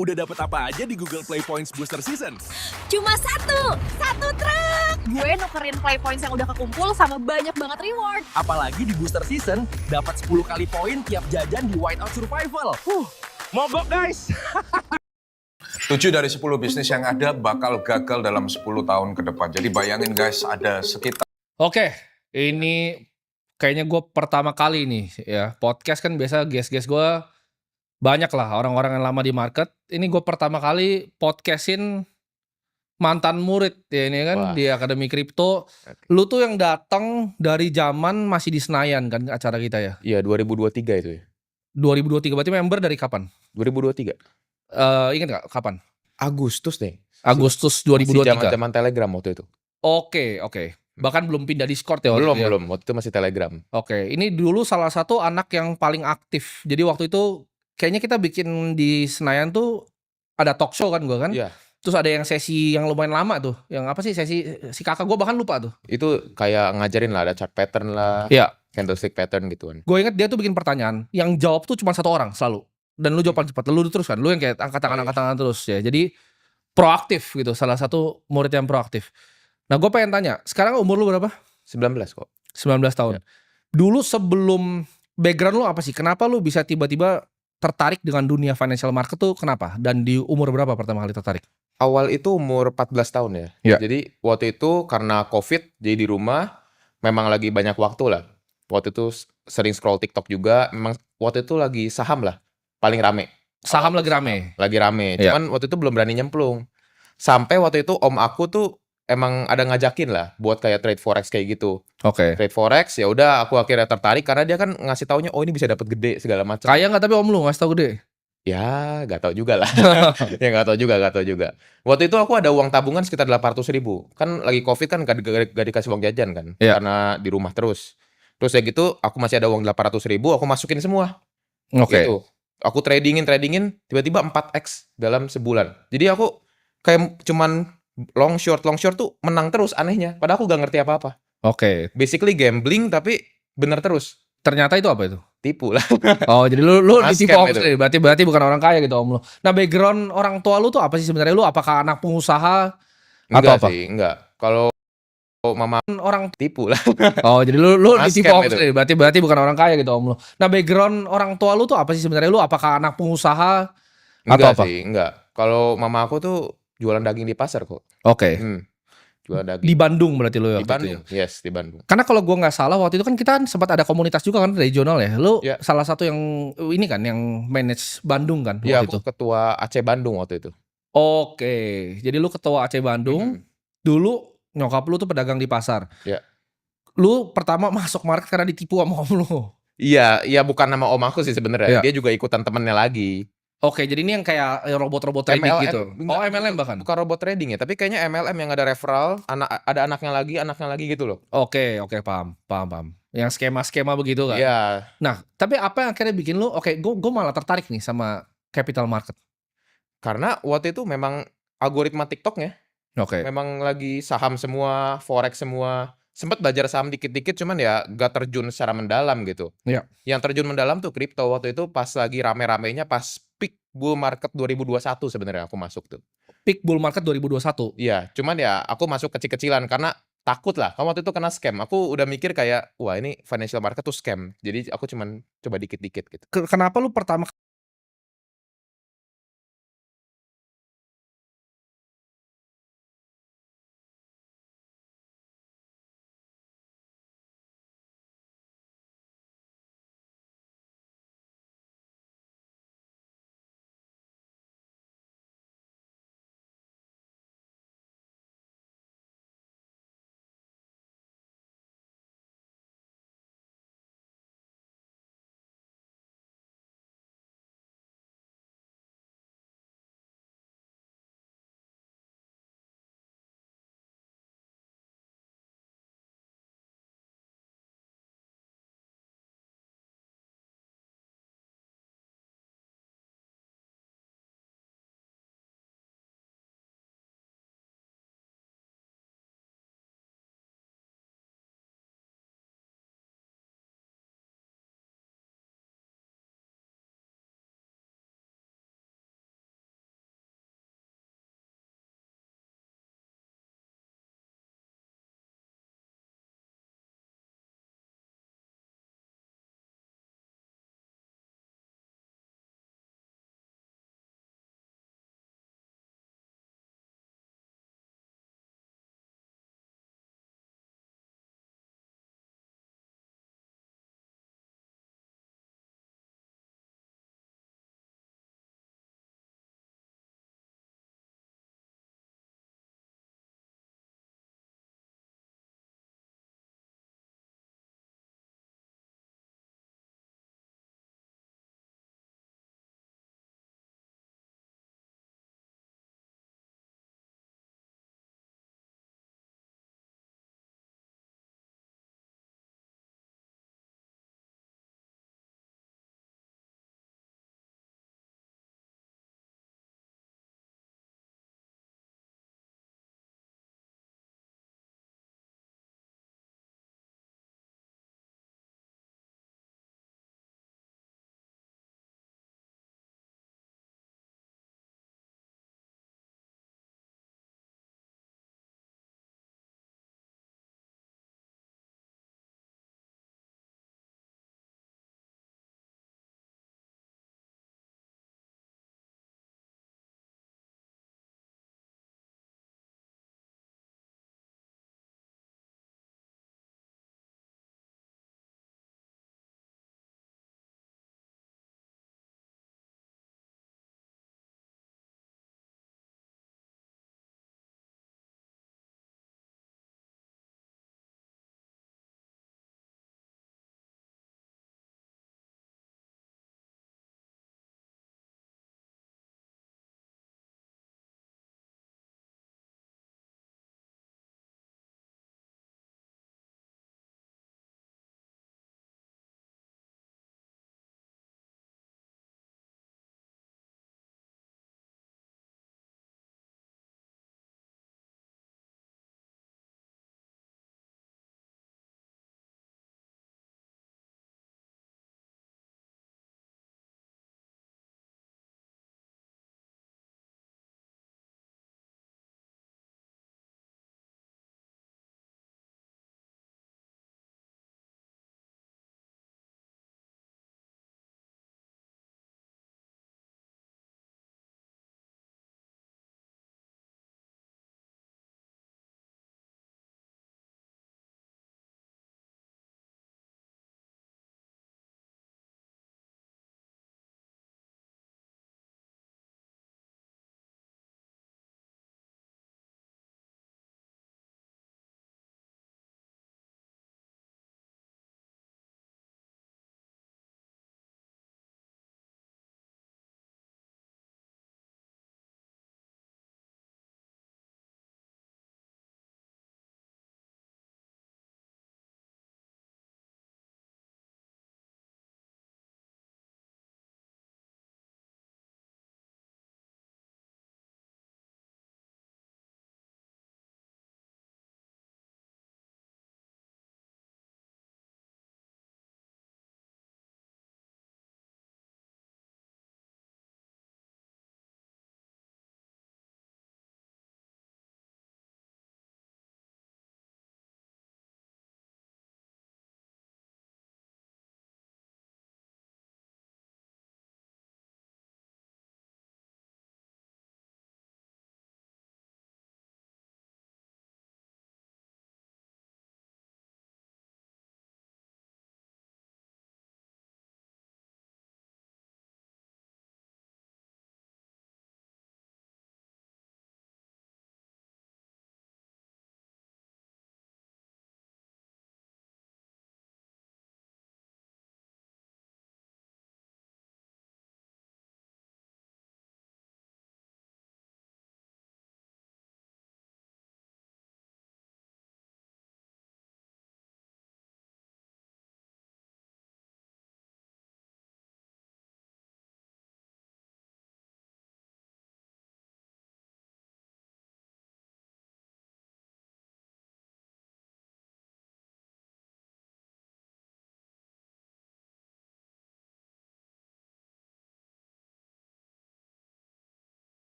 Udah dapet apa aja di Google Play Points Booster Season? Cuma satu truk. Gue nukerin play points yang udah kekumpul sama banyak banget reward. Apalagi di Booster Season, dapat 10 kali poin tiap jajan di Whiteout Survival. Mogok guys! 7 dari 10 bisnis yang ada bakal gagal dalam 10 tahun ke depan. Jadi bayangin guys, ada sekitar... Oke, ini kayaknya gue pertama kali nih ya. Podcast kan biasa guest-guest gue banyak lah orang-orang yang lama di market. Ini gue pertama kali podcastin mantan murid ya ini kan. Wah. Di Akademi Kripto. Lu tuh yang datang dari zaman masih di Senayan kan acara kita ya. Iya 2023 itu ya. 2023 berarti member dari kapan? 2023. Ingat gak kapan? Agustus deh. Agustus Masih 2023. zaman Telegram waktu itu. Oke. Bahkan belum pindah Discord ya waktu itu ya? Belum. Waktu itu masih Telegram. Oke, ini dulu salah satu anak yang paling aktif. Jadi waktu itu kayaknya kita bikin di Senayan tuh ada talk show kan gue kan. Iya. Terus ada yang sesi yang lumayan lama tuh. Yang apa sih si kakak gue bahkan lupa tuh. Itu kayak ngajarin lah, ada chart pattern lah, Iya. candlestick pattern gitu kan. Gue ingat dia tuh bikin pertanyaan. Yang jawab tuh cuma satu orang selalu. Dan lu jawab paling cepat. Lu terus kan. Lu yang kayak angkat tangan terus ya. Jadi proaktif gitu. Salah satu murid yang proaktif. Nah gue pengen tanya. Sekarang umur lu berapa? 19 kok. 19 tahun. Ya. Dulu sebelum background lu apa sih? Kenapa lu bisa tiba-tiba tertarik dengan dunia financial market tuh kenapa? Dan di umur berapa pertama kali tertarik? Awal itu umur 14 tahun ya. Iya. Jadi waktu itu karena COVID, jadi di rumah memang lagi banyak waktu lah. Waktu itu sering scroll TikTok juga. Memang waktu itu lagi saham lah. Paling rame. Saham lagi rame. Lagi rame. Iya. Cuman waktu itu belum berani nyemplung. Sampai waktu itu om aku tuh emang ada ngajakin lah buat kayak trade forex kayak gitu. Oke. Trade forex ya udah aku akhirnya tertarik karena dia kan ngasih taunya oh ini bisa dapat gede segala macam. Kaya nggak tapi om lu ngasih tau gede? Ya nggak tahu juga lah. Ya nggak tahu juga. Waktu itu aku ada uang tabungan sekitar 800.000. Kan lagi COVID kan gak dikasih uang jajan kan. Iya. Karena di rumah terus. Terus ya gitu aku masih ada uang 800.000 aku masukin semua. Oke. Gitu. Aku tradingin tiba-tiba 4x dalam sebulan. Jadi aku kayak cuman long short tuh menang terus anehnya. Padahal aku gak ngerti apa-apa. Oke. Basically gambling tapi bener terus. Ternyata itu apa itu? Tipu lah. Oh jadi lu Mas ditipu scam om itu. sendiri. Berarti bukan orang kaya gitu om lu. Nah background orang tua lu tuh apa sih sebenarnya? Lu apakah anak pengusaha atau Enggak apa? sih, enggak. Kalau mama Orang tipu lah. Oh jadi lu Mas ditipu scam om itu. sendiri. Berarti bukan orang kaya gitu om lu. Nah background orang tua lu tuh apa sih sebenarnya? Lu apakah anak pengusaha atau Enggak apa? sih, enggak. Kalau mama aku tuh jualan daging di pasar kok. Oke. Jualan daging. Di Bandung berarti lu Di waktu itu Bandung. ya? Yes, di Bandung. Karena kalau gua nggak salah waktu itu kan kita sempat ada komunitas juga kan regional ya. Lu Ya. salah satu yang ini kan yang manage Bandung kan Iya, waktu aku itu. ketua Aceh Bandung waktu itu. Oke. Jadi lu ketua Aceh Bandung. Dulu nyokap lu tuh pedagang di pasar. Ya. Lu pertama masuk market karena ditipu sama om lu. Iya, bukan nama om aku sih sebenarnya. Iya. Dia juga ikutan temennya lagi. Oke, jadi ini yang kayak robot-robot trading MLM, gitu. enggak, Oh, MLM bahkan. Bukan robot trading ya, tapi kayaknya MLM yang ada referral, ada anaknya lagi gitu loh. Oke, paham. Yang skema-skema begitu kan. Iya. Nah, tapi apa yang akhirnya bikin lu gue malah tertarik nih sama capital market. Karena waktu itu memang algoritma TikToknya Oke. memang lagi saham semua, forex semua. Sempat belajar saham dikit-dikit cuman ya gak terjun secara mendalam gitu. Iya. Yang terjun mendalam tuh kripto waktu itu pas lagi rame-ramenya pas peak bull market 2021 sebenarnya aku masuk tuh. Peak bull market 2021. Iya, cuman ya aku masuk kecil-kecilan karena takut lah. Kamu waktu itu kena scam. Aku udah mikir kayak wah ini financial market tuh scam. Jadi aku cuman coba dikit-dikit gitu. Kenapa lu pertama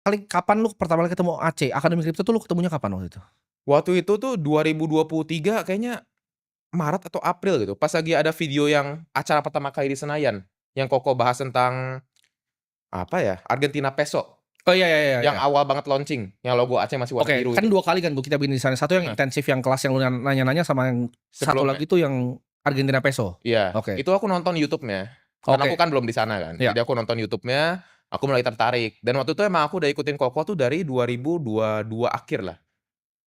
kapan lu pertama kali ketemu Aceh? Akademi Kripto tuh lu ketemunya kapan waktu itu? Waktu itu tuh 2023 kayaknya Maret atau April gitu. Pas lagi ada video yang acara pertama kali di Senayan, yang Koko bahas tentang apa ya? Argentina peso. Oh iya. Yang awal banget launching, yang logo Aceh masih warna Oke, biru kan itu. 2 kali kan kita bikin di sana. Satu yang Nah. intensif yang kelas yang lu nanya-nanya sama yang satu Sebelumnya. lagi tuh yang Argentina peso. Iya, Oke. itu aku nonton YouTube-nya. Karena aku kan belum di sana kan. Iya. Jadi aku nonton YouTube-nya, aku mulai tertarik. Dan waktu itu emang aku udah ikutin Koko tuh dari 2022 akhir lah.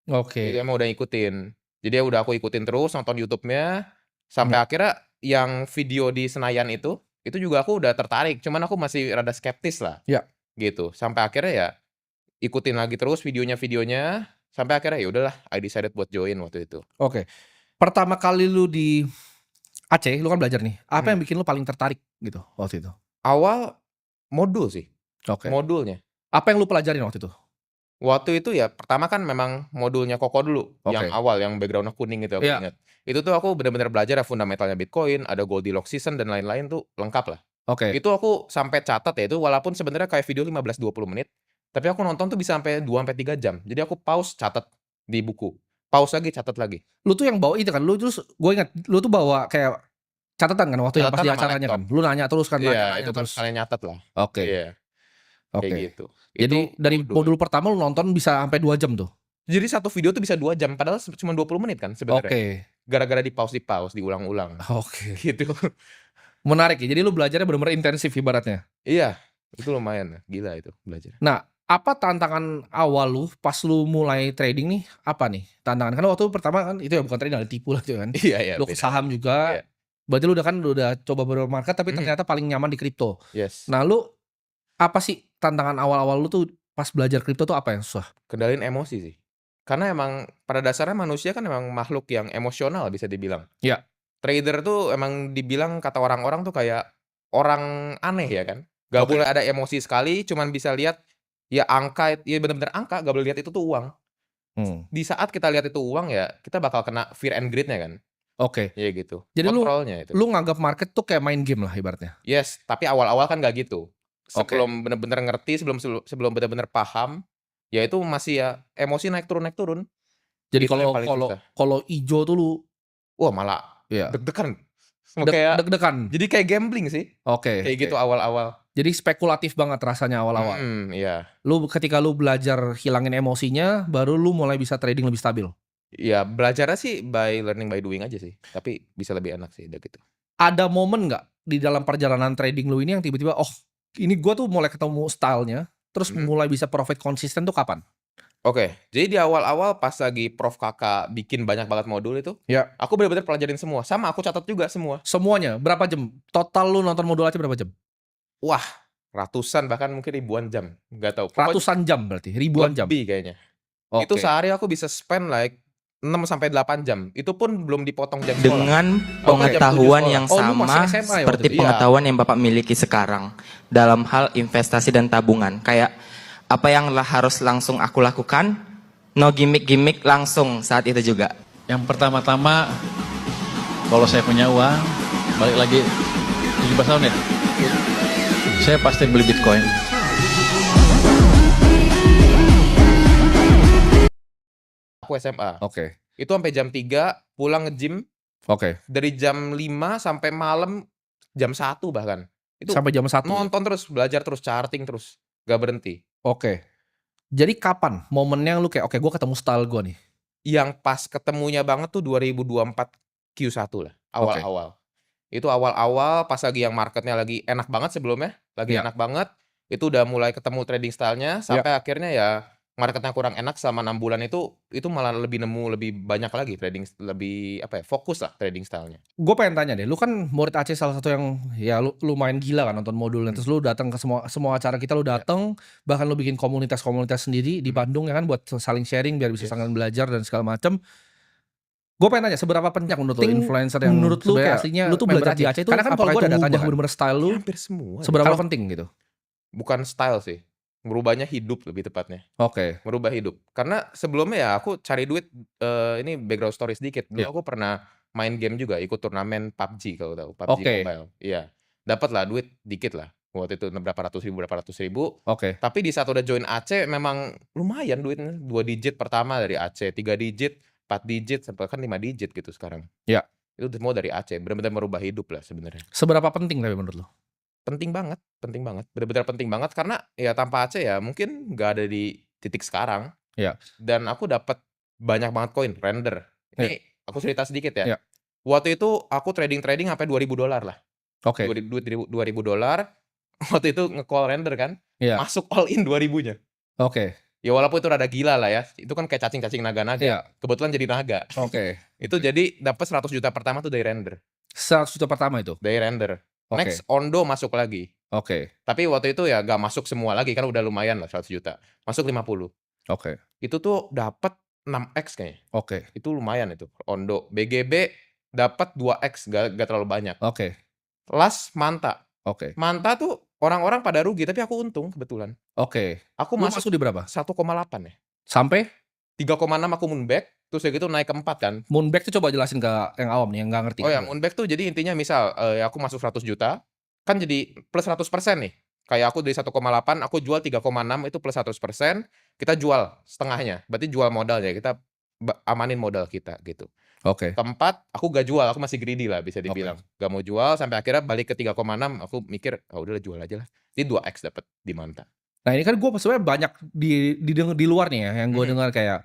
Oke. Jadi emang udah ngikutin. Jadi ya udah aku ikutin terus nonton YouTube-nya sampai akhirnya yang video di Senayan itu juga aku udah tertarik. Cuman aku masih rada skeptis lah. Iya. Gitu. Sampai akhirnya ya ikutin lagi terus videonya sampai akhirnya ya udahlah I decided buat join waktu itu. Oke. Pertama kali lu di Aceh, lu kan belajar nih. Apa yang bikin lu paling tertarik gitu waktu itu? Awal modul sih, Oke. modulnya. Apa yang lu pelajarin waktu itu? Waktu itu ya pertama kan memang modulnya Koko dulu, yang Oke. awal yang background-nya kuning gitu aku Iya. ingat. Itu tuh aku benar-benar belajar ya fundamentalnya Bitcoin, ada Goldilocks season dan lain-lain tuh lengkap lah. Oke. Itu aku sampai catat ya itu walaupun sebenarnya kayak video 15-20 menit, tapi aku nonton tuh bisa sampai 2-3 jam. Jadi aku pause catat di buku. Pause lagi catat lagi. Lu tuh yang bawa itu kan, lu terus gue ingat lu tuh bawa kayak catatan kan waktu yang pas Catatan di sama acaranya kan. laptop. Lu nanya terus kan, Iya, nanya itu kan terus. kalian nyatet lah. Oke. Iya, Oke. kayak gitu. Jadi Itu dari modul pertama lu nonton bisa sampai 2 jam tuh. Jadi satu video tuh bisa 2 jam padahal cuma 20 menit kan sebenarnya. Oke. Gara-gara di pause, diulang-ulang. Oke. Gitu. Menarik ya. Jadi lu belajarnya benar-benar intensif ibaratnya. Iya, itu lumayan gila itu belajar. Nah, apa tantangan awal lu pas lu mulai trading nih? Apa nih tantangan? Kan waktu pertama kan itu ya bukan trading, ada tipu lah itu kan. Iya, Lu ke beda. saham juga. Iya. Berarti lu udah coba beberapa market tapi ternyata paling nyaman di kripto. Yes. Nah, lu apa sih tantangan awal-awal lu tuh pas belajar kripto tuh apa yang susah? Kendalin emosi sih. Karena emang pada dasarnya manusia kan emang makhluk yang emosional bisa dibilang. Iya. Trader tuh emang dibilang kata orang-orang tuh kayak orang aneh ya kan. Gak Oke. boleh ada emosi sekali, cuman bisa lihat ya angka, ya bener-bener angka, gak boleh lihat itu tuh uang. Di saat kita lihat itu uang ya kita bakal kena fear and greed-nya kan. Oke. Ya gitu. Jadi kontrolnya itu. lu nganggap market tuh kayak main game lah ibaratnya. Yes, tapi awal-awal kan gak gitu. Oke. Sebelum bener-bener ngerti, sebelum bener-bener paham, ya itu masih ya emosi naik turun. Jadi Itu yang paling susah. kalau ijo tuh lu Wah malah ya deg-degan. Kayak deg-degan. jadi kayak gambling sih. Oke. Kayak gitu awal-awal. Jadi spekulatif banget rasanya awal-awal. Iya. Ketika lu belajar hilangin emosinya, baru lu mulai bisa trading lebih stabil. Iya, belajarnya sih by learning by doing aja sih. Tapi bisa lebih enak sih udah gitu. Ada momen nggak di dalam perjalanan trading lu ini yang tiba-tiba, oh ini gua tuh mulai ketemu stylenya, terus mulai bisa profit konsisten tuh kapan? Oke, jadi di awal-awal pas lagi Prof Kakak bikin banyak banget modul itu, Ya. aku benar-benar pelajarin semua. Sama aku catat juga semua. Semuanya berapa jam? Total lu nonton modul aja berapa jam? Wah, ratusan bahkan mungkin ribuan jam. Nggak tahu. Pokoknya Ratusan jam berarti, ribuan jam. lebih kayaknya. Oke. Itu sehari aku bisa spend like 6-8 jam. Itu pun belum dipotong jam sekolah. Dengan Aku kan jam 7 pengetahuan sekolah. yang Oh, lu masih sama SMA ya seperti waktu itu? pengetahuan yang Bapak miliki sekarang dalam hal investasi dan tabungan. Kayak apa yang harus langsung aku lakukan, no gimmick-gimmick langsung saat itu juga. Yang pertama-tama, kalau saya punya uang, balik lagi 17 tahun ya, saya pasti beli Bitcoin. Aku SMA. Oke. Itu sampai jam 3, pulang nge-gym. Oke. Dari jam 5 sampai malam jam 1 bahkan. Itu Sampai jam 1. nonton terus, belajar terus, charting terus. Gak berhenti. Oke. Jadi kapan momennya lu kayak oke gua ketemu style gua nih? Yang pas ketemunya banget tuh 2024 Q1 lah. Awal-awal. Itu awal-awal pas lagi yang marketnya lagi enak banget sebelumnya. Lagi Iya. enak banget. Itu udah mulai ketemu trading style-nya. Sampai akhirnya ya marketnya kurang enak selama 6 bulan itu malah lebih banyak lagi trading, lebih fokus lah trading style-nya. Gue pengen tanya deh, lu kan murid Aceh salah satu yang ya lu lumayan gila kan nonton modulnya, terus lu datang ke semua acara kita, lu datang, bahkan lu bikin komunitas sendiri di Bandung ya kan buat saling sharing biar bisa saling belajar dan segala macam. Gue pengen tanya seberapa penting menurut lu influencer yang menurut lu kayak aslinya lu tuh belajar di Aceh itu, karena kan kalau gue ada datanya kan bener-bener style lu Hampir semua. seberapa penting gitu. Bukan style sih. Merubahnya hidup lebih tepatnya. Oke. Merubah hidup. Karena sebelumnya ya aku cari duit, ini background story sedikit. Dulu aku pernah main game juga, ikut turnamen PUBG kalau tahu, PUBG Oke. Mobile. Iya. Dapat lah duit dikit lah. Waktu itu berapa ratus ribu. Oke. Tapi di saat udah join AC memang lumayan duitnya. 2 digit pertama dari AC, 3 digit, 4 digit, sampai kan 5 digit gitu sekarang. Ya. Itu semua dari AC, benar-benar merubah hidup lah sebenarnya. Seberapa penting tapi menurut lo? Penting banget, benar-benar penting banget karena ya tanpa AC ya mungkin nggak ada di titik sekarang. Ya. Dan aku dapat banyak banget koin render. Ini aku cerita sedikit ya. Ya. Waktu itu aku trading sampai $2.000 lah. Oke. Duit $2.000. Waktu itu nge-call render kan, Iya. masuk all in 2.000-nya. Oke. Ya walaupun itu rada gila lah ya. Itu kan kayak cacing-cacing naga-naga. Iya. Kebetulan jadi naga. Oke. Itu jadi dapat 100 juta pertama tuh dari render. 100 juta pertama itu. Dari render. Oke. Next Ondo masuk lagi. Oke. Tapi waktu itu ya gak masuk semua lagi kan udah lumayan lah 100 juta. Masuk 50. Oke. Itu tuh dapat 6x kayaknya. Oke. Itu lumayan itu. Ondo, BGB dapat 2x, gak terlalu banyak. Oke. Last Manta. Oke. Manta tuh orang-orang pada rugi tapi aku untung kebetulan. Oke. Aku Lu masuk masuk di berapa? 1,8 ya. Sampai 3,6 aku moonback, terus ya gitu naik ke 4 kan. Moonback tuh coba jelasin ke yang awam nih, yang nggak ngerti. Oh ya, moonback tuh jadi intinya misal aku masuk 100 juta, kan jadi plus 100% nih. Kayak aku dari 1,8, aku jual 3,6 itu plus 100%, kita jual setengahnya. Berarti jual modalnya, kita amanin modal kita gitu. Oke. Keempat, aku gak jual, aku masih greedy lah bisa dibilang. Gak mau jual, sampai akhirnya balik ke 3,6, aku mikir, oh udahlah jual aja lah. Jadi 2x dapat di Manta. Nah ini kan gue sebenarnya banyak di luar nih ya, yang gue dengar kayak,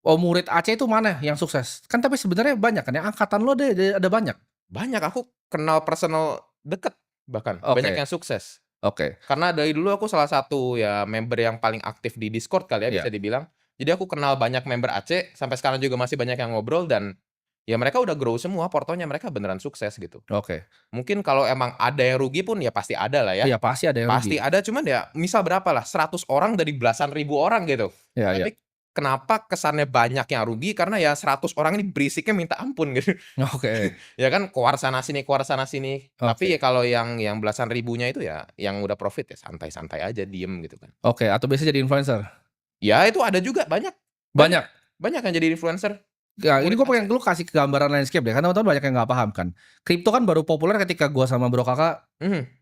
oh murid Aceh itu mana yang sukses? Kan tapi sebenarnya banyak kan, yang angkatan lo ada banyak. Banyak, aku kenal personal deket bahkan, Oke. banyak yang sukses. Oke. Karena dari dulu aku salah satu ya member yang paling aktif di Discord kali ya bisa dibilang. Jadi aku kenal banyak member Aceh, sampai sekarang juga masih banyak yang ngobrol dan ya mereka udah grow semua, portonya mereka beneran sukses gitu. Oke. Mungkin kalau emang ada yang rugi pun ya pasti ada lah ya. Iya pasti ada yang Pasti rugi. ada, cuman ya misal berapa lah, 100 orang dari belasan ribu orang gitu. Iya, iya. Tapi kenapa kesannya banyak yang rugi? Karena ya 100 orang ini berisiknya minta ampun gitu. Oke. Ya kan keluar sana sini. Oke. Tapi ya kalau yang belasan ribunya itu ya yang udah profit ya santai-santai aja, diem gitu kan. Oke, atau biasa jadi influencer. Ya itu ada juga banyak Banyak. yang jadi influencer. Ya, ini gue pengen lu kasih gambaran landscape deh, karena teman-teman banyak yang nggak paham kan. Kripto kan baru populer ketika gue sama Bro Kakak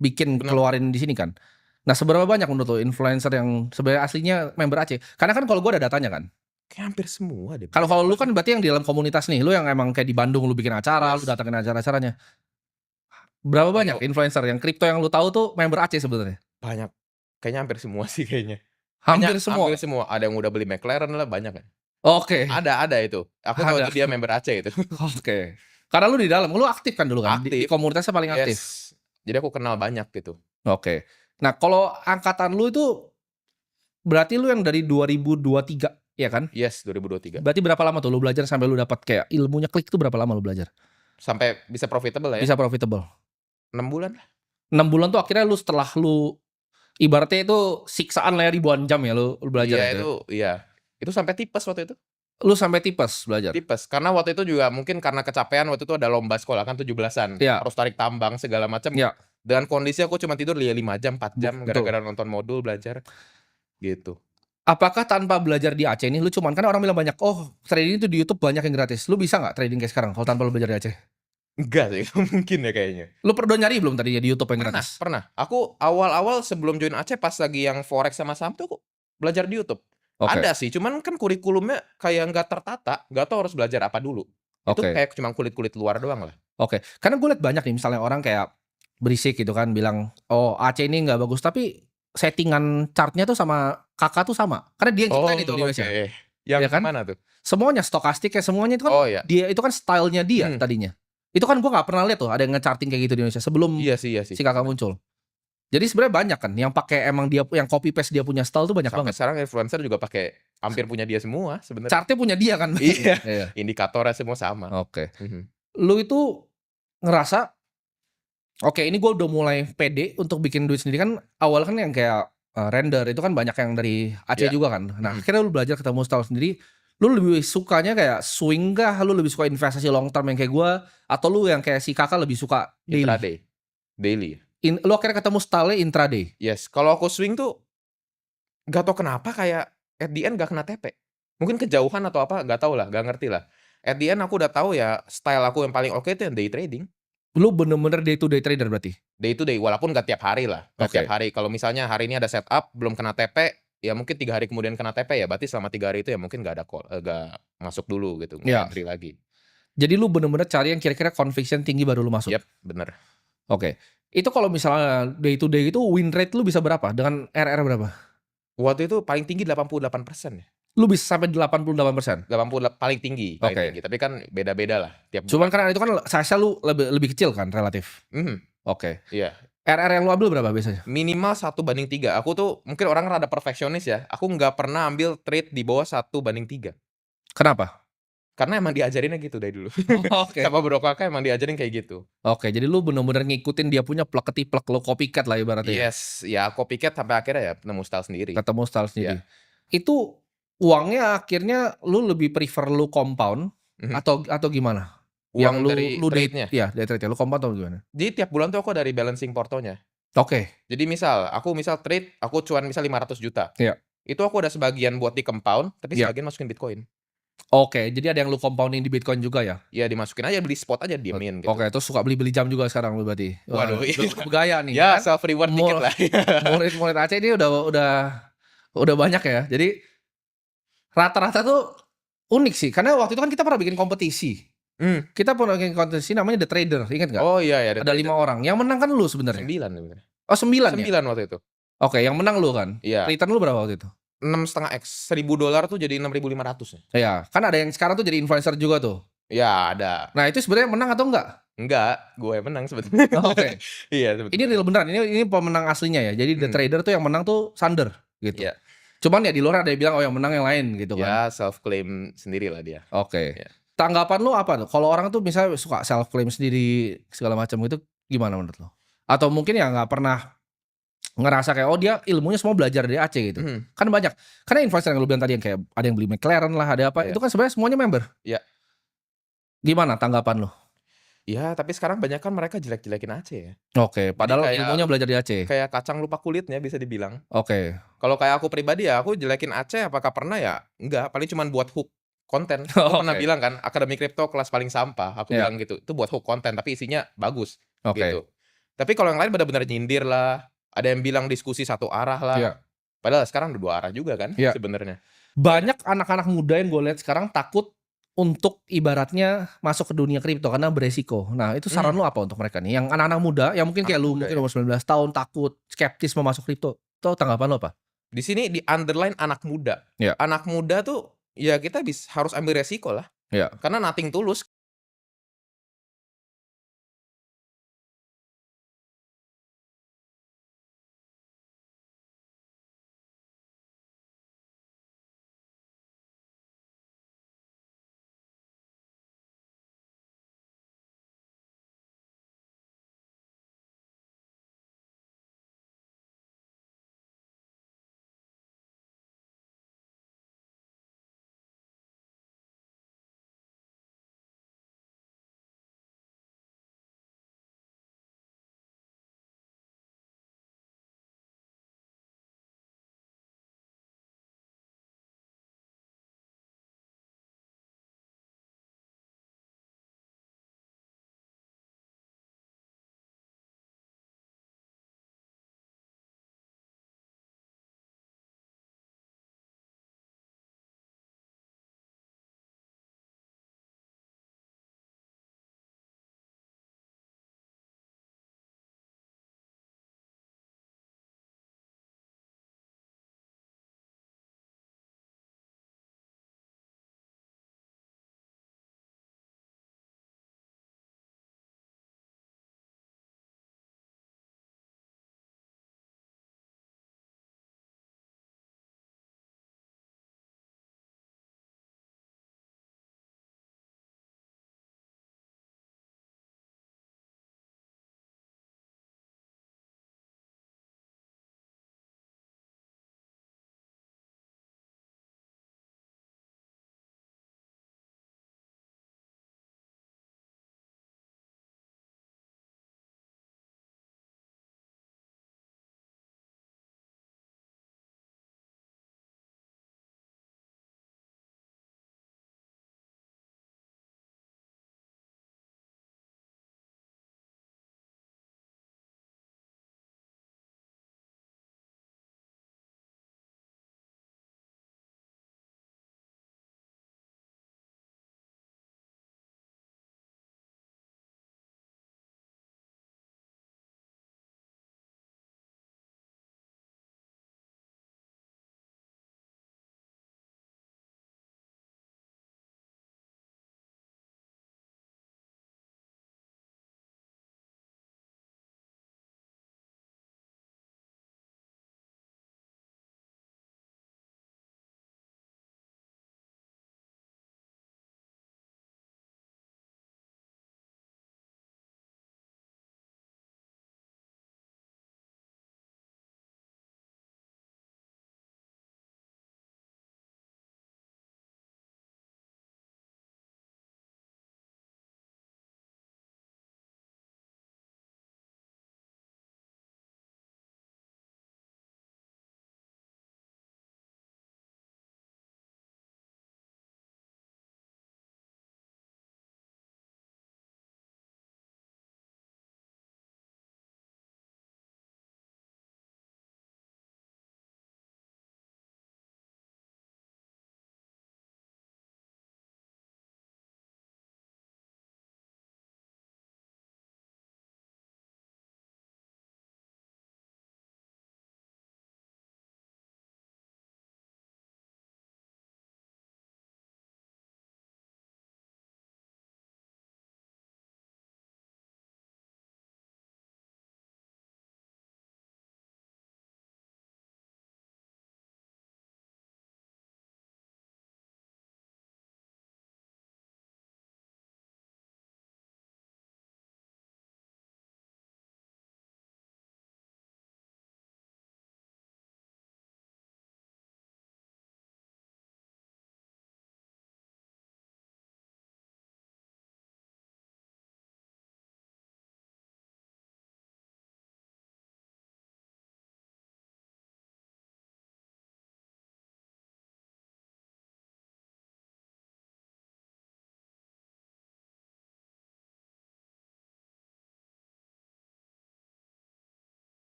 bikin Benar. keluarin di sini kan. Nah seberapa banyak menurut lo influencer yang sebenarnya aslinya member Aceh? Karena kan kalau gue ada datanya kan. Kayak hampir semua deh. Kalau lu kan berarti yang di dalam komunitas nih, lu yang emang kayak di Bandung lu bikin acara, lu datangin acara-acaranya. Berapa banyak influencer yang kripto yang lu tahu tuh member Aceh sebenarnya? Banyak. Kayaknya hampir semua sih kayaknya. Hampir Kayaknya semua. Hampir semua. Ada yang udah beli McLaren lah, banyak kan. Oke. Ada itu. Aku tahu Ada. itu dia member Aceh itu. Oke. Karena lu di dalam, lu aktif kan dulu kan? Di Aktif. komunitasnya paling aktif. Yes. Jadi aku kenal banyak gitu. Oke. Nah, kalau angkatan lu itu berarti lu yang dari 2023, ya kan? Yes, 2023. Berarti berapa lama tuh lu belajar sampai lu dapat kayak ilmunya klik itu berapa lama lu belajar? Sampai bisa profitable lah ya. Bisa profitable. 6 bulan lah. 6 bulan tuh akhirnya lu setelah lu ibaratnya itu siksaan lah ya, ribuan jam ya lu belajar Iya itu. itu, iya. Itu sampai tipes waktu itu. Lu sampai tipes belajar. Tipes. Karena waktu itu juga mungkin karena kecapean waktu itu ada lomba sekolah kan 17-an. Iya. Harus tarik tambang segala macam. Iya. Dengan kondisi aku cuma tidur 5 jam, 4 jam Betul. gara-gara nonton modul belajar. Gitu. Apakah tanpa belajar di Aceh ini lu cuman, kan orang bilang banyak, oh trading itu di YouTube banyak yang gratis. Lu bisa nggak trading kayak sekarang kalau tanpa lu belajar di Aceh? Enggak sih, mungkin ya kayaknya. Lu pernah nyari belum tadi ya di YouTube yang gratis? Pernah. Aku awal-awal sebelum join Aceh pas lagi yang forex sama saham tuh aku belajar di YouTube. Oke. Ada sih, cuman kan kurikulumnya kayak nggak tertata, nggak tahu harus belajar apa dulu. Itu Oke. kayak cuma kulit-kulit luar doang lah. Oke, karena gue liat banyak nih misalnya orang kayak berisik gitu kan bilang, oh Aceh ini nggak bagus, tapi settingan chartnya tuh sama kakak tuh sama. Karena dia yang ciptain itu di Indonesia. oke. Yang Iya kan? mana tuh? Semuanya stokastik ya, semuanya itu kan Oh iya. dia itu kan stylenya dia tadinya. Itu kan gue nggak pernah lihat tuh ada yang nge-charting kayak gitu di Indonesia sebelum Iya sih. si kakak muncul. Jadi sebenarnya banyak kan yang pakai emang dia yang copy paste dia punya style tuh banyak Sampai banget. sekarang influencer juga pakai hampir punya dia semua sebenarnya. Chartnya punya dia kan. Iya. Iya. Indikatornya semua sama. Oke. Mhm. Lu itu ngerasa oke ini gue udah mulai pede untuk bikin duit sendiri kan. Awal kan yang kayak render itu kan banyak yang dari Aceh Iya. juga kan. Nah akhirnya lu belajar ketemu style sendiri. Lu lebih sukanya kayak swing kah? Lu lebih suka investasi long term yang kayak gue? Atau lu yang kayak si kakak lebih suka daily? Intraday. Daily. Lu akhirnya ketemu style intraday? Yes, kalau aku swing tuh gak tau kenapa kayak at the end gak kena TP. Mungkin kejauhan atau apa, gak tau lah, gak ngerti lah. At the end aku udah tahu ya style aku yang paling oke itu yang day trading. Lu bener-bener day to day trader berarti? Day to day, walaupun nggak tiap hari lah. Nggak Oke. tiap hari. Kalau misalnya hari ini ada setup, belum kena TP, ya mungkin 3 hari kemudian kena TP ya. Berarti selama 3 hari itu ya mungkin nggak ada call, nggak masuk dulu gitu, nggak Ya. entry lagi. Jadi lu bener-bener cari yang kira-kira conviction tinggi baru lu masuk? Yep, bener. Oke. Itu kalau misalnya day to day itu win rate lu bisa berapa? Dengan RR berapa? Waktu itu paling tinggi 88% ya. Lu bisa sampai 88%? 80 paling tinggi, paling Oke. tinggi. Tapi kan beda-beda lah tiap Cuman bulan. karena itu kan size lu lebih kecil kan relatif? Mhm, Oke. iya. RR yang lu ambil berapa biasanya? Minimal 1/3. Aku tuh mungkin orang rada perfeksionis ya. Aku nggak pernah ambil trade di bawah 1/3. Kenapa? Karena emang diajarinnya gitu dari dulu. Oke. Sama Bro Kakak emang diajarin kayak gitu. Oke, jadi lu bener-bener ngikutin dia punya plek-ketiplek, lu copycat lah ibaratnya ya? Yes, ya copycat sampai akhirnya ya nemu style sendiri. Ketemu style sendiri. Iya. Itu uangnya akhirnya lu lebih prefer lu compound Mhm. atau gimana? Uang Yang dari lu day trade-nya. ya, day trade lu compound atau gimana? Jadi tiap bulan tuh aku dari balancing portonya. Oke. Jadi aku trade, aku cuan misal 500 juta. Iya. Itu aku ada sebagian buat di compound, tapi Iya. sebagian masukin Bitcoin. Oke, jadi ada yang lu compounding di Bitcoin juga ya? Ya dimasukin aja, beli spot aja, diemin gitu. Oke, terus suka beli-beli jam juga sekarang lu berarti? Wah, Waduh, iya. udah bergaya nih Ya kan? self reward dikit lah. Murid-murid Aceh ini udah banyak ya. Jadi rata-rata tuh unik sih, karena waktu itu kan kita pernah bikin kompetisi. Kita pernah bikin kompetisi namanya The Trader, ingat nggak? Oh iya ya. Ada 5 orang, yang menang kan lu sebenarnya. 9 sebenarnya. Oh 9 ya? 9 waktu itu. Oke, yang menang lu kan? Iya. Return lu berapa waktu itu? 6,5x, $1.000 tuh jadi 6.500 ya. Ya, kan ada yang sekarang tuh jadi influencer juga tuh. Ya ada. Nah itu sebenarnya menang atau enggak? Enggak, gue menang sebetulnya. Oke. Iya sebetulnya. Ini real beneran, ini pemenang aslinya ya. Jadi The Trader tuh yang menang tuh Sander gitu. Iya. Cuman ya di luar ada yang bilang oh yang menang yang lain gitu kan. Ya self claim sendiri lah dia. Oke. Iya. Tanggapan lu apa tuh? Kalau orang tuh misalnya suka self claim sendiri segala macam gitu, gimana menurut lo? Atau mungkin ya nggak pernah ngerasa kayak oh dia ilmunya semua belajar dari Aceh gitu. Kan banyak. Karena influencer yang lu bilang tadi yang kayak ada yang beli McLaren lah, ada apa? Iya. Itu kan sebenarnya semuanya member. Iya. Gimana tanggapan lu? Ya tapi sekarang banyak kan mereka jelek-jelekin Aceh ya. Oke, padahal kayak- ilmunya belajar di Aceh. Kayak kacang lupa kulitnya bisa dibilang. Oke. Kalau kayak aku pribadi ya, aku jelekin Aceh apakah pernah ya? Enggak, paling cuman buat hook konten. Aku pernah Oke. bilang kan, Akademi Kripto kelas paling sampah. Aku Iya. bilang gitu. Itu buat hook konten, tapi isinya bagus. Oke. Gitu. Tapi kalau yang lain benar-benar nyindir lah. Ada yang bilang diskusi satu arah lah. Iya. Padahal sekarang udah 2 arah juga kan Iya. sebenarnya. Banyak anak-anak muda yang gue lihat sekarang takut untuk ibaratnya masuk ke dunia kripto karena beresiko. Nah, itu saran lu apa untuk mereka nih? Yang anak-anak muda, yang mungkin kayak Anak lu muda mungkin ya? umur 19 tahun takut, skeptis mau masuk kripto. Itu tanggapan lu apa? Di sini di underline anak muda. Iya. Anak muda tuh ya kita harus ambil resiko lah. Iya. Karena nothing tulus.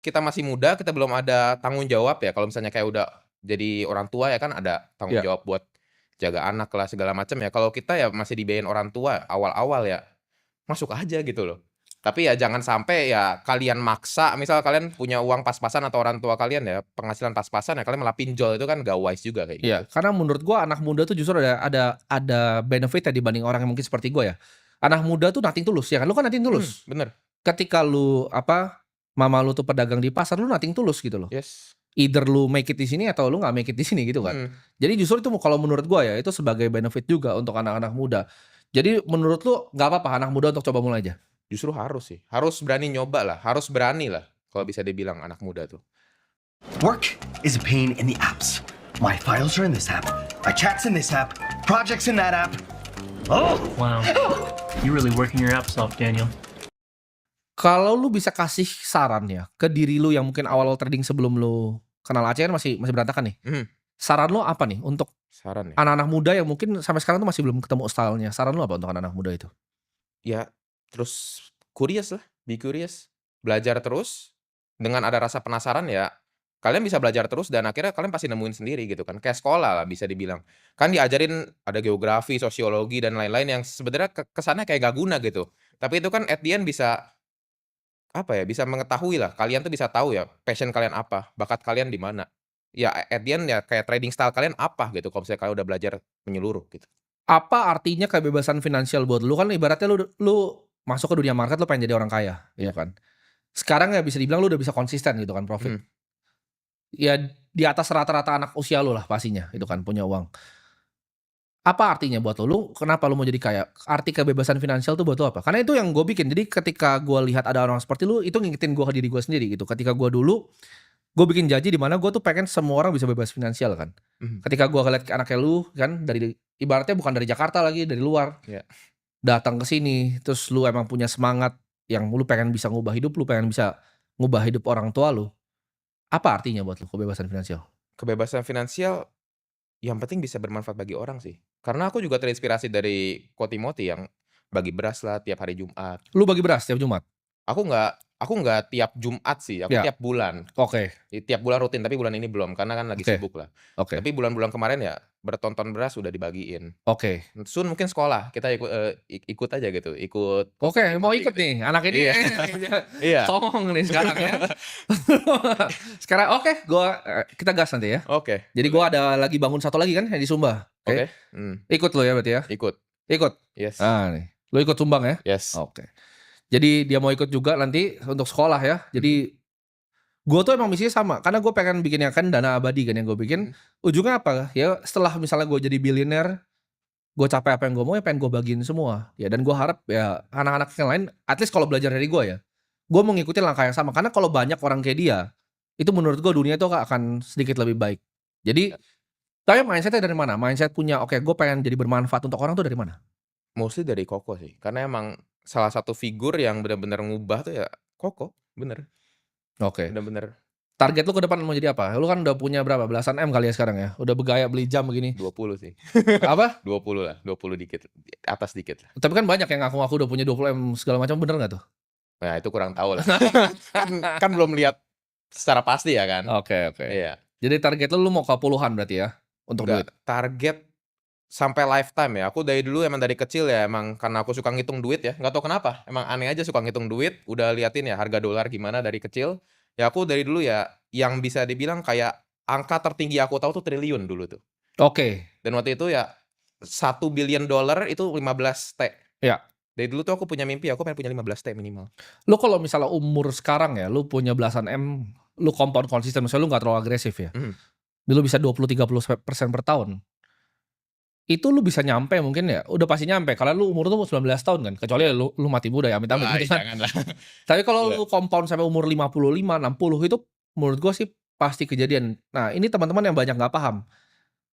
kita masih muda, kita belum ada tanggung jawab ya. Kalau misalnya kayak udah jadi orang tua ya kan ada tanggung Iya. jawab buat jaga anak lah segala macam ya. Kalau kita ya masih dibiayain orang tua awal-awal ya masuk aja gitu loh. Tapi ya jangan sampai ya kalian maksa, misal kalian punya uang pas-pasan atau orang tua kalian ya penghasilan pas-pasan ya kalian malah pinjol, itu kan gak wise juga kayak gitu. Iya, karena menurut gua anak muda tuh justru ada benefit ya dibanding orang yang mungkin seperti gua ya. Anak muda tuh nothing tulus ya kan. Lu kan nothing tulus. Bener. Ketika lu mama lu tuh pedagang di pasar, lu nothing tulus gitu loh. Yes. Either lu make it di sini atau lu nggak make it di sini gitu kan. Jadi justru itu kalau menurut gua ya itu sebagai benefit juga untuk anak-anak muda. Jadi menurut lu nggak apa-apa anak muda untuk coba mulai aja. Justru harus sih. Harus berani nyoba lah. Harus berani lah. Kalau bisa dibilang anak muda tuh. Work is a pain in the apps. My files are in this app. My chat's in this app. Projects in that app. Oh! Wow. You're really working your apps off, Daniel. Kalau lu bisa kasih saran ya ke diri lu yang mungkin awal trading sebelum lu kenal Aceh kan masih berantakan nih. Saran lu apa nih untuk Saran ya. anak-anak muda yang mungkin sampai sekarang tuh masih belum ketemu stylenya? Saran lu apa untuk anak-anak muda itu? Ya terus curious lah. Be curious. Belajar terus. Dengan ada rasa penasaran ya. Kalian bisa belajar terus dan akhirnya kalian pasti nemuin sendiri gitu kan. Kayak sekolah lah bisa dibilang. Kan diajarin ada geografi, sosiologi dan lain-lain yang sebenarnya kesannya kayak gak guna gitu. Tapi itu kan at the end bisa bisa mengetahui lah. Kalian tuh bisa tahu ya passion kalian apa, bakat kalian di mana. Ya at the end ya kayak trading style kalian apa gitu kalau misalnya kalian udah belajar menyeluruh gitu. Apa artinya kebebasan finansial buat lu? Kan ibaratnya lu masuk ke dunia market lu pengen jadi orang kaya, ya kan? Sekarang ya bisa dibilang lu udah bisa konsisten gitu kan profit. Ya di atas rata-rata anak usia lu lah pastinya itu kan punya uang. Apa artinya buat lu? Lu kenapa lu mau jadi kaya? Arti kebebasan finansial tuh buat lu apa? Karena itu yang gue bikin. Jadi ketika gue lihat ada orang seperti lu, itu ngingetin gue ke diri gue sendiri gitu. Ketika gue dulu, gue bikin janji di mana gue tuh pengen semua orang bisa bebas finansial kan. Ketika gue ngeliat anak kayak lu kan dari ibaratnya bukan dari Jakarta lagi, dari luar. Iya. Datang ke sini, terus lu emang punya semangat yang lu pengen bisa ngubah hidup, lu pengen bisa ngubah hidup orang tua lu. Apa artinya buat lu kebebasan finansial? Kebebasan finansial yang penting bisa bermanfaat bagi orang sih. Karena aku juga terinspirasi dari Ko Timothy yang bagi beras lah tiap hari Jumat. Lu bagi beras tiap Jumat? Aku nggak tiap Jumat sih, aku Ya. tiap bulan. Oke. Tiap bulan rutin, tapi bulan ini belum karena kan lagi Oke. sibuk lah. Oke. Tapi bulan-bulan kemarin ya bertonton beras udah dibagiin. Oke. Soon mungkin sekolah kita ikut aja gitu, ikut. Oke, mau ikut nih anak ini. Iya. Iya. Songong nih sekarang ya. Sekarang kita gas nanti ya. Oke. Jadi gua ada lagi bangun satu lagi kan yang di Sumba. Oke. Ikut lo ya berarti ya. Ikut. Ikut. Yes. Ah nih. Lo ikut sumbang ya? Yes. Oke. Jadi dia mau ikut juga nanti untuk sekolah ya. Jadi gue tuh emang misinya sama. Karena gue pengen bikin yang kan dana abadi kan yang gue bikin. Ujungnya apa? Ya setelah misalnya gue jadi bilioner, gue capai apa yang gue mau ya pengen gue bagiin semua. Ya dan gue harap ya anak-anak yang lain, at least kalau belajar dari gue ya, gue mau ngikutin langkah yang sama. Karena kalau banyak orang kayak dia, itu menurut gue dunia itu akan sedikit lebih baik. Jadi, tapi mindsetnya dari mana? Mindset punya, oke gue pengen jadi bermanfaat untuk orang tuh dari mana? Mostly dari Koko sih. Karena emang salah satu figur yang benar-benar ngubah tuh ya Koko, bener. Oke. Bener-bener Target lu ke depan mau jadi apa? Lu kan udah punya berapa? Belasan M kali ya sekarang ya? Udah bergaya beli jam begini. 20 sih. Apa? 20 lah, 20 dikit, atas dikit lah. Tapi kan banyak yang ngaku-ngaku udah punya 20 M segala macam, bener gak tuh? Nah itu kurang tahu lah. kan belum lihat secara pasti ya kan. Oke. Iya. Jadi target lu mau ke puluhan berarti ya? Untuk duit? Target sampai lifetime ya. Aku dari dulu emang dari kecil ya emang karena aku suka ngitung duit ya. Nggak tahu kenapa. Emang aneh aja suka ngitung duit. Udah liatin ya harga dolar gimana dari kecil. Ya aku dari dulu ya yang bisa dibilang kayak angka tertinggi aku tahu tuh triliun dulu tuh. Oke. Dan waktu itu ya 1 billion dollar itu 15 T. Ya. Dari dulu tuh aku punya mimpi aku pengen punya 15 T minimal. Lu kalau misalnya umur sekarang ya, lu punya belasan M, lu compound konsisten, misalnya lu gak terlalu agresif ya. Lu bisa 20-30% per tahun. Itu lu bisa nyampe mungkin ya, udah pasti nyampe. Kalau lu umur tuh 19 tahun kan, kecuali lu mati muda ya, amit-amit gitu kan. Janganlah. Tapi kalau lu compound sampai umur 55, 60 itu menurut gue sih pasti kejadian. Nah ini teman-teman yang banyak gak paham.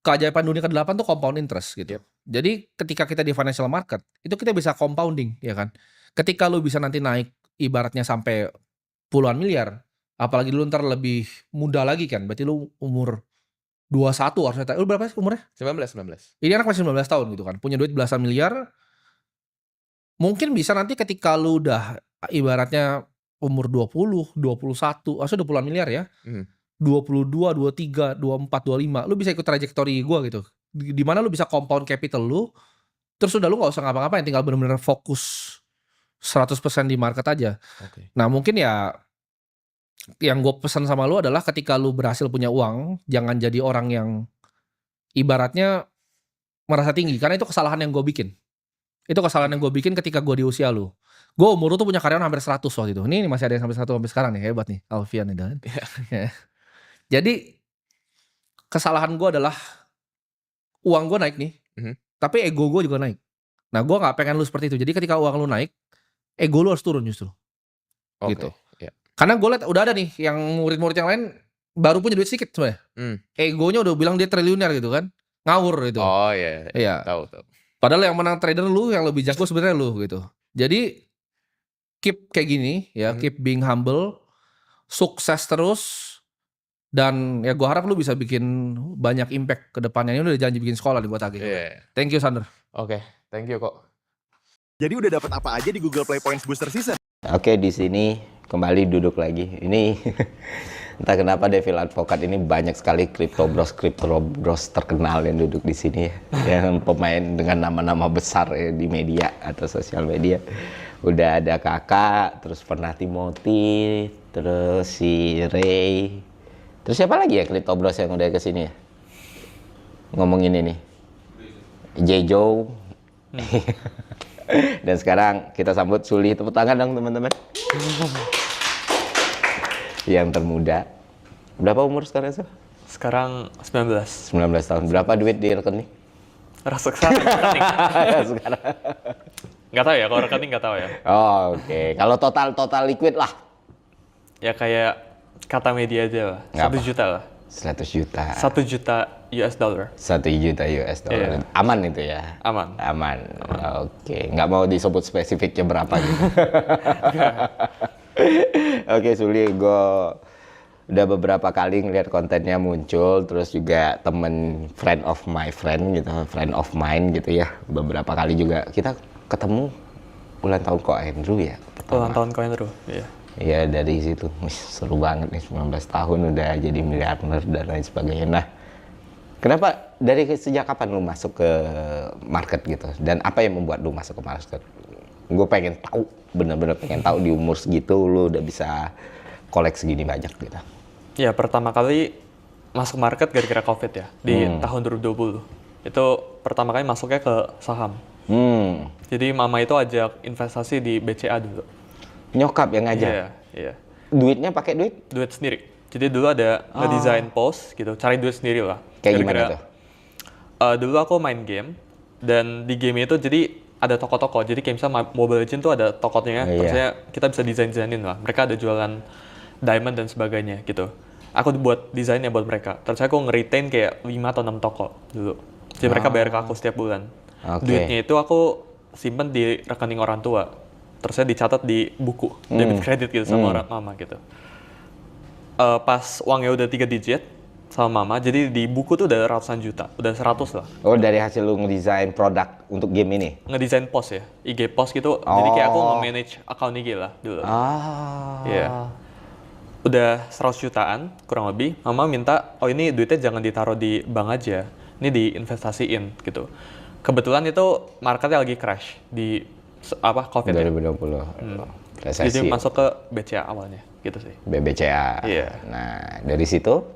Keajaiban dunia ke-8 tuh compound interest gitu. Jadi ketika kita di financial market, itu kita bisa compounding ya kan. Ketika lu bisa nanti naik ibaratnya sampai puluhan miliar, apalagi lu ntar lebih muda lagi kan, berarti lu umur 21 harusnya. Lu berapa sih umurnya? 19. Ini anak masih 19 tahun gitu kan, punya duit belasan miliar. Mungkin bisa nanti ketika lu udah ibaratnya umur 20, 21, asal 20-an miliar ya. Hmm. 22, 23, 24, 25, lu bisa ikut trajektori gue gitu. Di mana lu bisa compound capital lu, terus udah lu gak usah ngapa-ngapain, tinggal bener-bener fokus 100% di market aja. Oke. Nah mungkin ya, yang gue pesan sama lu adalah ketika lu berhasil punya uang, jangan jadi orang yang ibaratnya merasa tinggi, karena itu kesalahan yang gue bikin. Itu kesalahan yang gue bikin ketika gue di usia lu. Gue umur lu tuh punya karyawan hampir 100 waktu itu. Ini masih ada yang sampai 100 sampai sekarang nih, hebat nih Alfian nih Dan. Jadi kesalahan gue adalah uang gue naik nih, tapi ego gue juga naik. Nah gue gak pengen lu seperti itu. Jadi ketika uang lu naik, ego lu harus turun justru. Oke. Gitu. Ya. Karena gue liat udah ada nih yang murid-murid yang lain baru punya duit sedikit sebenarnya. Egonya udah bilang dia triliuner gitu kan, ngawur gitu. Oh iya. Iya. Tahu. Padahal yang menang trader lu, yang lebih jago sebenarnya lu gitu. Jadi keep kayak gini ya, keep being humble, sukses terus, dan ya gue harap lu bisa bikin banyak impact ke depannya. Ini udah janji bikin sekolah nih buat Agi. Thank you Sander. Oke, thank you kok. Jadi udah dapat apa aja di Google Play Points Booster Season? Oke, di sini kembali duduk lagi. Ini entah kenapa Devil Advocate ini banyak sekali crypto bros terkenal yang duduk di sini ya. Yang pemain dengan nama-nama besar ya, di media atau sosial media. Udah ada Kakak, terus pernah Timothy, terus si Ray. Terus siapa lagi ya crypto bros yang udah kesini ya? Ngomongin ini. Jejo. Dan sekarang kita sambut Suli, tepuk tangan dong teman-teman. Yang termuda. Berapa umur sekarang Sul? Sekarang 19. 19 tahun. Berapa duit di rekening? Rasa sekarang rekening. Sekarang. Nggak tahu ya, kalau rekening nggak tahu ya. Oh, oke. Kalau total liquid lah. Ya kayak kata media aja lah. 1 juta lah. 100 juta. 1 juta US dollar. 1 juta US dollar. Iya. Aman itu ya? Aman. Oke. Nggak mau disebut spesifiknya berapa gitu. Oke, Suli, gue udah beberapa kali ngeliat kontennya muncul, terus juga temen friend of my friend gitu, friend of mine gitu ya. Beberapa kali juga kita ketemu ulang tahun Ko Andrew ya. Ulang tahun Ko Andrew, iya. Iya, dari situ seru banget nih, 19 tahun udah jadi miliarder dan lain sebagainya. Nah, kenapa dari sejak kapan lu masuk ke market gitu? Dan apa yang membuat lu masuk ke market? Gue pengen tahu, bener-bener pengen tahu di umur segitu lu udah bisa kolek segini banyak gitu. Ya, pertama kali masuk market gara-gara COVID ya, di tahun 2020. Itu pertama kali masuknya ke saham. Jadi mama itu ajak investasi di BCA dulu. Nyokap yang ngajak? Iya. Duitnya pakai duit? Duit sendiri. Jadi dulu ada ngedesain post gitu, cari duit sendiri lah. Kayak gimana tuh? Dulu aku main game, dan di game itu jadi ada toko-toko. Jadi kayak misalnya Mobile Legends tuh ada tokonya, terusnya kita bisa desain-desainin lah. Mereka ada jualan diamond dan sebagainya gitu. Aku buat desainnya buat mereka. Terus aku nge-retain kayak 5 atau 6 toko dulu. Jadi mereka bayar ke aku setiap bulan. Duitnya itu aku simpen di rekening orang tua. Terusnya dicatat di buku, debit kredit gitu sama orang mama gitu. Pas uangnya udah 3 digit sama mama, jadi di buku tuh udah ratusan juta, udah 100 lah. Oh, dari hasil lu ngedesain produk untuk game ini? Ngedesain post ya, IG post gitu. Jadi kayak aku nge-manage account IG lah dulu. Iya. Udah 100 jutaan kurang lebih. Mama minta, oh ini duitnya jangan ditaruh di bank aja, ini diinvestasiin gitu. Kebetulan itu marketnya lagi crash di COVID 2020. Resesi. Jadi masuk ke BCA awalnya gitu sih. BBCA. Iya. Nah, dari situ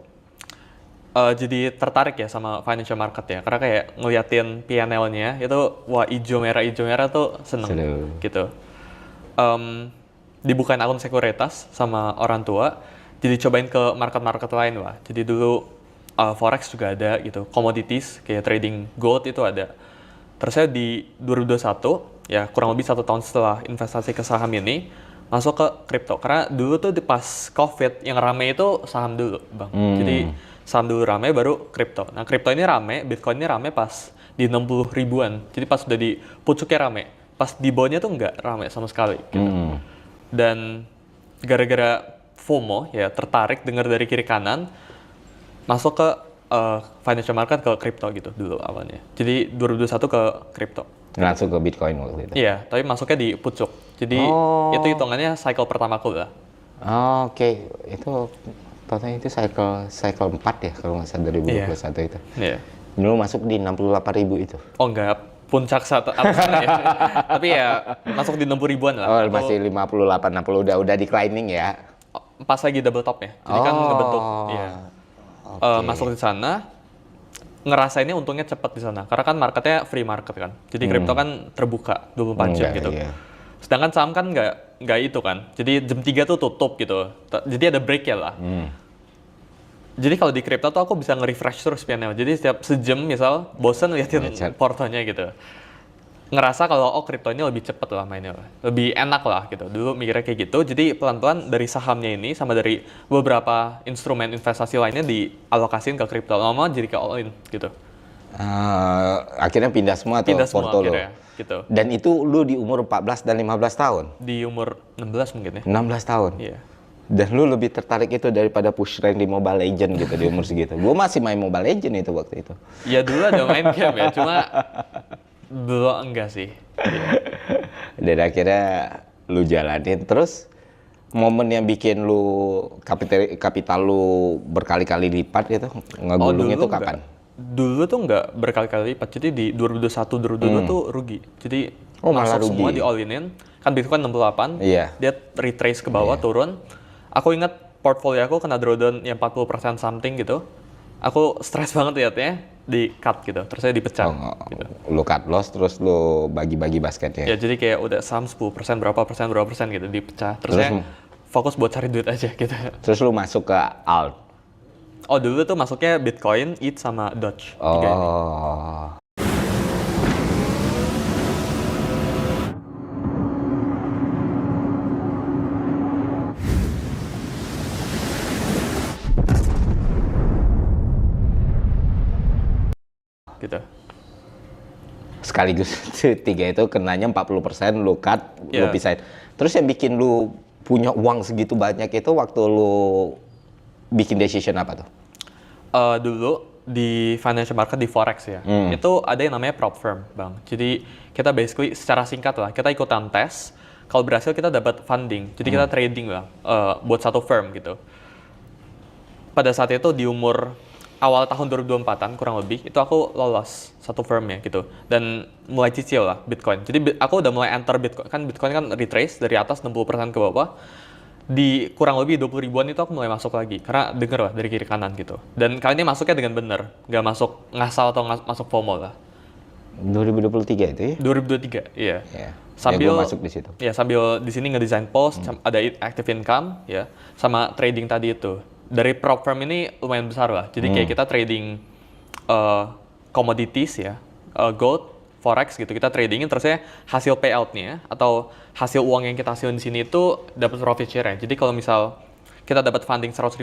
jadi tertarik ya sama financial market ya, karena kayak ngeliatin P&L-nya itu wah hijau merah tuh seneng gitu. Dibukain akun sekuritas sama orang tua, jadi cobain ke market lain lah. Jadi dulu forex juga ada gitu, commodities kayak trading gold itu ada. Terus saya di 2021 ya kurang lebih 1 tahun setelah investasi ke saham ini masuk ke kripto, karena dulu tuh pas COVID yang rame itu saham dulu bang. Jadi saham dulu rame baru kripto. Nah kripto ini rame, Bitcoin ini rame pas di 60 ribuan. Jadi pas udah di pucuknya rame, pas di bawahnya tuh nggak rame sama sekali gitu. Dan gara-gara FOMO ya tertarik dengar dari kiri kanan, masuk ke financial market ke crypto gitu dulu awalnya. Jadi 2021 ke crypto. Langsung ke Bitcoin waktu itu. Iya, tapi masuknya di pucuk. Jadi itu hitungannya cycle pertamaku lah. Oke. Itu totalnya itu cycle 4 ya kalau nggak salah 2021 itu. Iya. Dulu masuk di 68.000 itu. Oh enggak, puncak saat atasnya ya. Tapi ya masuk di 60 ribuan lah. Oh, masih 58 60 udah declining ya. Pas lagi double top ya. Jadi kan ngebentuk ya. Masuk di sana ngerasainnya untungnya cepat di sana. Karena kan marketnya free market kan. Jadi kripto kan terbuka 24 jam gitu. Iya. Sedangkan saham kan nggak itu kan. Jadi jam 3 tuh tutup gitu. Jadi ada break ya lah. Jadi kalau di kripto tuh aku bisa nge-refresh terus PNL. Jadi setiap sejam misal bosen liatin portonya gitu. Ngerasa kalau kripto ini lebih cepet lah mainnya. Lebih enak lah gitu. Dulu mikirnya kayak gitu. Jadi pelan-pelan dari sahamnya ini sama dari beberapa instrumen investasi lainnya dialokasiin ke kripto. Lama-lama jadi ke all in gitu. Akhirnya pindah semua tuh porto lo. Gitu. Dan itu lu di umur 14 dan 15 tahun? Di umur 16 mungkin ya. 16 tahun? Iya. Dan lu lebih tertarik itu daripada push rank di Mobile Legend gitu di umur segitu. Gue masih main Mobile Legend itu waktu itu. Ya dulu ada main game ya, cuma belum enggak sih. Dan akhirnya lu jalanin terus momen yang bikin lu kapital lu berkali-kali lipat gitu ngegulung itu kapan? Dulu tuh nggak berkali-kali lipat, jadi di 2021 2022 tuh rugi. Jadi masuk rugi. semua di all in, kan Bitcoin 68, iya. Dia retrace ke bawah turun. Aku ingat portfolio aku kena drawdown yang 40% something gitu. Aku stres banget liatnya, di cut gitu, terus saya dipecah. Gitu. Lu cut loss terus lu bagi-bagi basketnya? Ya jadi kayak udah saham 10% berapa persen gitu dipecah. Terus saya fokus buat cari duit aja gitu. Terus lu masuk ke alt? Oh dulu tuh masuknya Bitcoin, ETH sama Doge. Gitu. Sekaligus tiga itu kenanya 40% lu cut, lu pisahin. Terus yang bikin lu punya uang segitu banyak itu waktu lu bikin decision apa tuh? Dulu di financial market di forex ya, itu ada yang namanya prop firm, Bang. Jadi kita basically secara singkat lah, kita ikutan tes. Kalau berhasil kita dapat funding, jadi kita trading lah buat satu firm gitu. Pada saat itu di umur awal tahun 2024-an kurang lebih, itu aku lolos satu firmnya gitu. Dan mulai cicil lah Bitcoin. Jadi aku udah mulai enter Bitcoin. Bitcoin kan retrace dari atas 60% ke bawah. Di kurang lebih 20 ribuan itu aku mulai masuk lagi. Karena denger lah dari kiri kanan gitu. Dan kali ini masuknya dengan bener. Nggak masuk ngasal atau masuk FOMO lah. 2023 itu ya? 2023, iya. Sambil masuk di situ. Ya, sambil di sini ngedesain post, ada active income, ya, sama trading tadi itu. Dari prop firm ini lumayan besar lah. Jadi kayak kita trading commodities ya, gold, forex gitu. Kita tradingin terusnya hasil payout-nya atau hasil uang yang kita hasilin di sini itu dapat profit share ya. Jadi kalau misal kita dapat funding $100.000,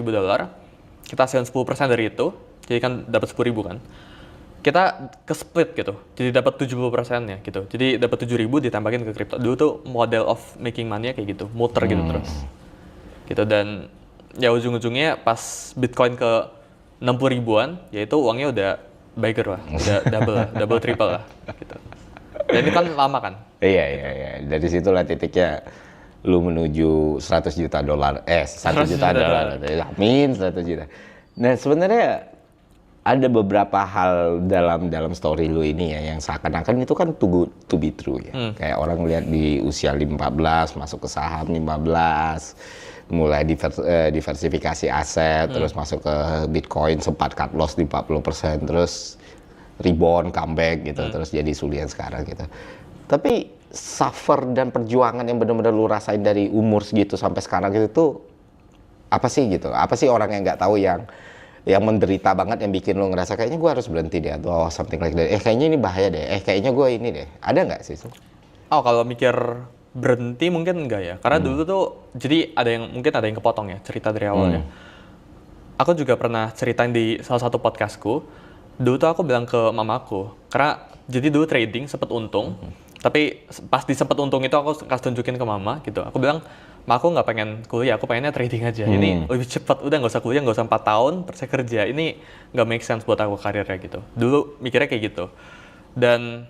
kita hasilin 10% dari itu, jadi kan dapat 10.000 kan. Kita ke split gitu. Jadi dapat 70%-nya gitu. Jadi dapat 7.000 ditambahin ke kripto. Dulu tuh model of making money-nya kayak gitu, muter gitu terus. Gitu. Dan ya ujung-ujungnya pas Bitcoin ke 60 ribuan, yaitu uangnya udah bigger lah, udah double triple lah gitu. Dan ini kan lama kan? Iya. Dari situlah titiknya lu menuju $100 juta. 1 juta dolar. Amin, 100 juta. Nah, sebenarnya ada beberapa hal dalam story lu ini ya yang seakan-akan itu kan to be true ya. Kayak orang lihat di usia 15 masuk ke saham 15. Mulai diversifikasi aset, terus masuk ke Bitcoin, sempat cut loss di 40%, terus rebound, comeback gitu, terus jadi sulian sekarang gitu. Tapi suffer dan perjuangan yang benar-benar lu rasain dari umur segitu sampai sekarang gitu tuh apa sih gitu? Apa sih orang yang nggak tahu yang menderita banget yang bikin lu ngerasa kayaknya gue harus berhenti deh atau something like that. Kayaknya ini bahaya deh. Kayaknya gue ini deh. Ada nggak sih? Oh, kalau mikir berhenti mungkin enggak ya, karena dulu tuh jadi mungkin ada yang kepotong ya cerita dari awalnya. Aku juga pernah ceritain di salah satu podcastku. Dulu tuh aku bilang ke mamaku, karena jadi dulu trading sempet untung, tapi pas di sempet untung itu aku kasih tunjukin ke mama gitu. Aku bilang, aku nggak pengen kuliah, aku pengennya trading aja. Ini lebih cepat, udah nggak usah kuliah, nggak usah 4 tahun, terus saya kerja. Ini nggak make sense buat aku karirnya gitu. Dulu mikirnya kayak gitu. Dan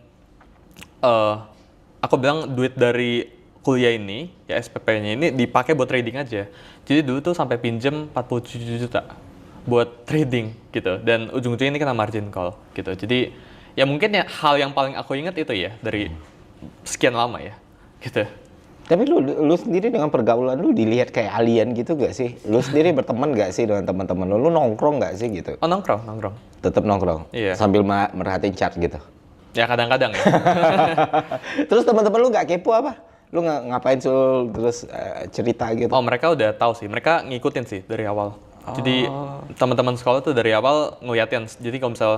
aku bilang duit dari kuliah ini, ya SPP-nya ini dipakai buat trading aja. Jadi dulu tuh sampai pinjem 47 juta buat trading gitu. Dan ujung-ujungnya ini kena margin call gitu. Jadi ya mungkin ya hal yang paling aku ingat itu ya dari sekian lama ya gitu. Tapi lu sendiri dengan pergaulan lu dilihat kayak alien gitu gak sih? Lu sendiri berteman gak sih dengan teman-teman lu? Lu nongkrong gak sih gitu? Oh nongkrong. Tetap nongkrong? Iya. Sambil merhatiin chart gitu? Ya kadang-kadang ya. Terus teman-teman lu gak kepo apa? Lu ngapain Sul terus cerita gitu? Oh mereka udah tahu sih, mereka ngikutin sih dari awal. Jadi teman-teman sekolah tuh dari awal ngeliatin. Jadi kalau misal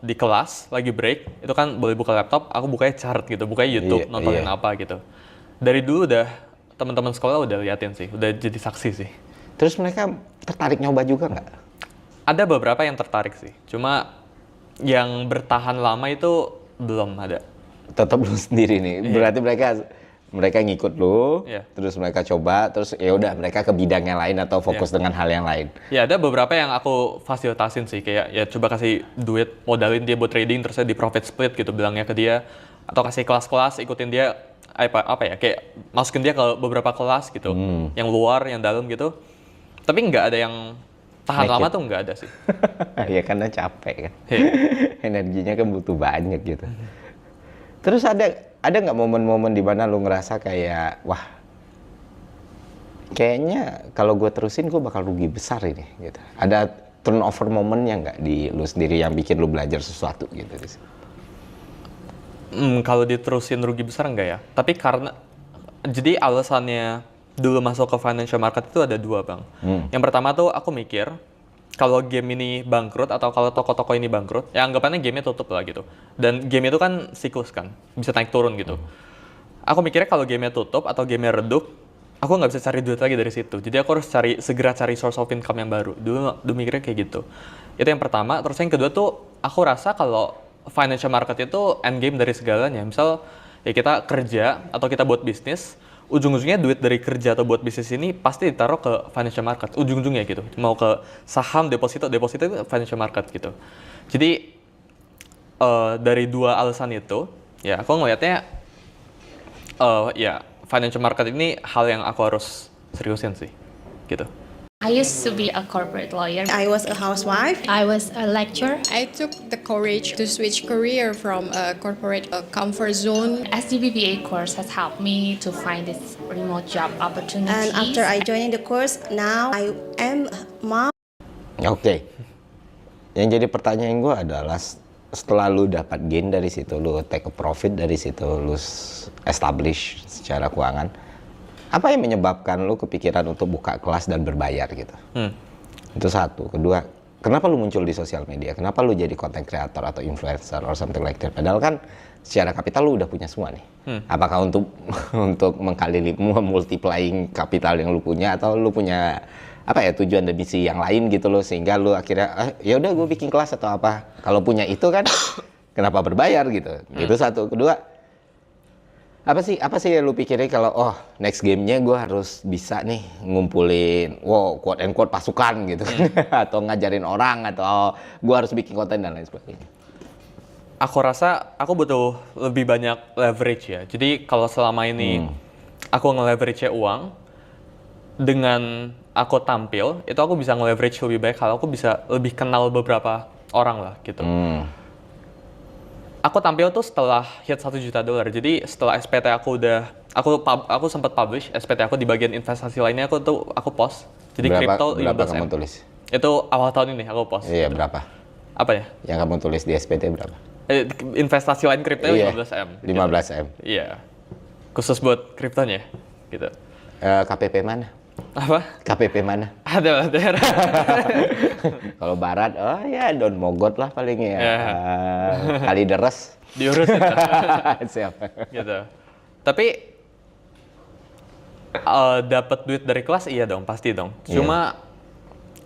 di kelas lagi break, itu kan boleh buka laptop, aku bukanya chart gitu, bukanya YouTube, nontonin apa gitu. Dari dulu udah teman-teman sekolah udah liatin sih, udah jadi saksi sih. Terus mereka tertarik nyoba juga nggak? Ada beberapa yang tertarik sih, cuma yang bertahan lama itu belum ada. Tetap lu sendiri nih, berarti mereka ngikut lu, terus mereka coba, terus ya udah mereka ke bidang yang lain atau fokus dengan hal yang lain. Ya ada beberapa yang aku fasilitasin sih, kayak ya coba kasih duit, modalin dia buat trading, terus di profit split gitu bilangnya ke dia, atau kasih kelas-kelas, ikutin dia apa ya, kayak masukin dia ke beberapa kelas gitu, yang luar, yang dalam gitu. Tapi nggak ada yang tahan lama tuh nggak ada sih. Ya karena capek kan, energinya kan butuh banyak gitu. Terus ada nggak momen-momen di mana lu ngerasa kayak wah kayaknya kalau gue terusin gue bakal rugi besar ini gitu. Ada turnover momennya nggak di lu sendiri yang bikin lu belajar sesuatu gitu? Kalau diterusin rugi besar enggak ya? Tapi karena jadi alasannya dulu masuk ke financial market itu ada dua bang. Yang pertama tuh aku mikir kalau game ini bangkrut atau kalau toko-toko ini bangkrut, ya anggapannya gamenya tutup lah gitu. Dan game itu kan siklus kan, bisa naik turun gitu. Aku mikirnya kalau gamenya tutup atau gamenya redup, aku nggak bisa cari duit lagi dari situ. Jadi aku harus segera cari source of income yang baru. Dulu mikirnya kayak gitu. Itu yang pertama. Terus yang kedua tuh, aku rasa kalau financial market itu end game dari segalanya. Misal ya kita kerja atau kita buat bisnis, ujung-ujungnya duit dari kerja atau buat bisnis ini pasti ditaruh ke financial market, ujung-ujungnya gitu. Mau ke saham, deposito itu financial market gitu. Jadi dari dua alasan itu, ya aku ngelihatnya ya financial market ini hal yang aku harus seriusin sih, gitu. I used to be a corporate lawyer. I was a housewife. I was a lecturer. I took the courage to switch career from a corporate comfort zone. SDBBA course has helped me to find this remote job opportunities. And after I joined the course, now I am mom. Oke. Yang jadi pertanyaan gue adalah setelah lu dapat gain dari situ, lu take a profit dari situ, lu establish secara keuangan. Apa yang menyebabkan lu kepikiran untuk buka kelas dan berbayar gitu? Itu satu. Kedua, kenapa lu muncul di sosial media? Kenapa lu jadi content creator atau influencer or something like that? Padahal kan secara kapital lu udah punya semua nih. Apakah untuk multiplying kapital yang lu punya atau lu punya apa ya tujuan dan misi yang lain gitu loh sehingga lu akhirnya ya udah gue bikin kelas atau apa? Kalau punya itu kan kenapa berbayar gitu? Itu satu. Kedua, apa sih yang lu pikirin kalau next game-nya gue harus bisa nih ngumpulin quote and quote pasukan gitu atau ngajarin orang atau gue harus bikin konten dan lain sebagainya. Aku rasa aku butuh lebih banyak leverage ya. Jadi kalau selama ini aku nge-leverage uang, dengan aku tampil itu aku bisa nge-leverage lebih baik kalau aku bisa lebih kenal beberapa orang lah gitu. Aku tampil tuh setelah hit $1 juta. Jadi setelah SPT aku udah, aku sempat publish SPT aku di bagian investasi lainnya aku post. Jadi crypto 15M. Berapa kamu tulis? Itu awal tahun ini aku post. Iya, berapa? Apa ya? Yang kamu tulis di SPT berapa? Investasi lain crypto 15M. 15M. Iya. Khusus buat kriptonya gitu. KPP mana? Apa? KPP mana? Ada daerah. Kalau barat, ya Don Mogot lah paling ya. Kali deres. Diurus itu. Siap. Gitu. Tapi dapat duit dari kelas iya dong, pasti dong. Cuma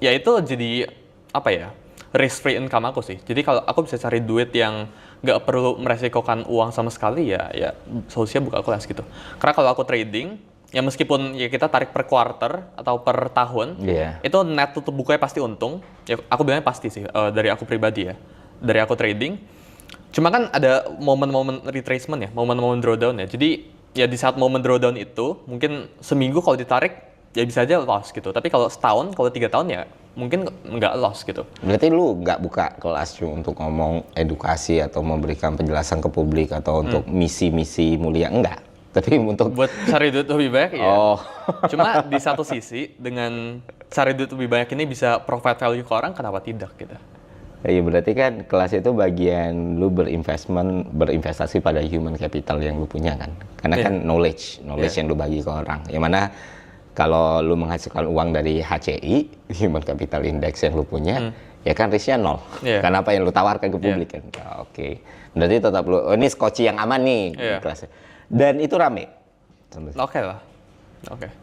ya itu jadi apa ya? Risk free income aku sih. Jadi kalau aku bisa cari duit yang nggak perlu meresikokan uang sama sekali ya solusinya buka kelas gitu. Karena kalau aku trading ya meskipun ya kita tarik per quarter atau per tahun, itu net tutup bukunya pasti untung. Ya aku bilangnya pasti sih dari aku pribadi ya, dari aku trading. Cuma kan ada momen-momen retracement ya, momen-momen drawdown ya. Jadi ya di saat momen drawdown itu mungkin seminggu kalau ditarik ya bisa aja loss gitu. Tapi kalau setahun, kalau 3 tahun ya mungkin nggak loss gitu. Berarti lu nggak buka kelas untuk ngomong edukasi atau memberikan penjelasan ke publik atau untuk misi-misi mulia, enggak? Tapi untuk buat cari duit lebih banyak ya. Oh. Cuma di satu sisi dengan cari duit lebih banyak ini bisa provide value ke orang, kenapa tidak gitu? Iya, berarti kan kelas itu bagian lu berinvestasi pada human capital yang lu punya kan. Karena kan knowledge yang lu bagi ke orang. Yang mana kalau lu menghasilkan uang dari HCI, human capital index yang lu punya, ya kan risknya 0. Karena apa yang lu tawarkan ke publik kan. Oke. Berarti tetap lu, ini skoci yang aman nih kelasnya. Dan itu rame. Oke lah. Oke.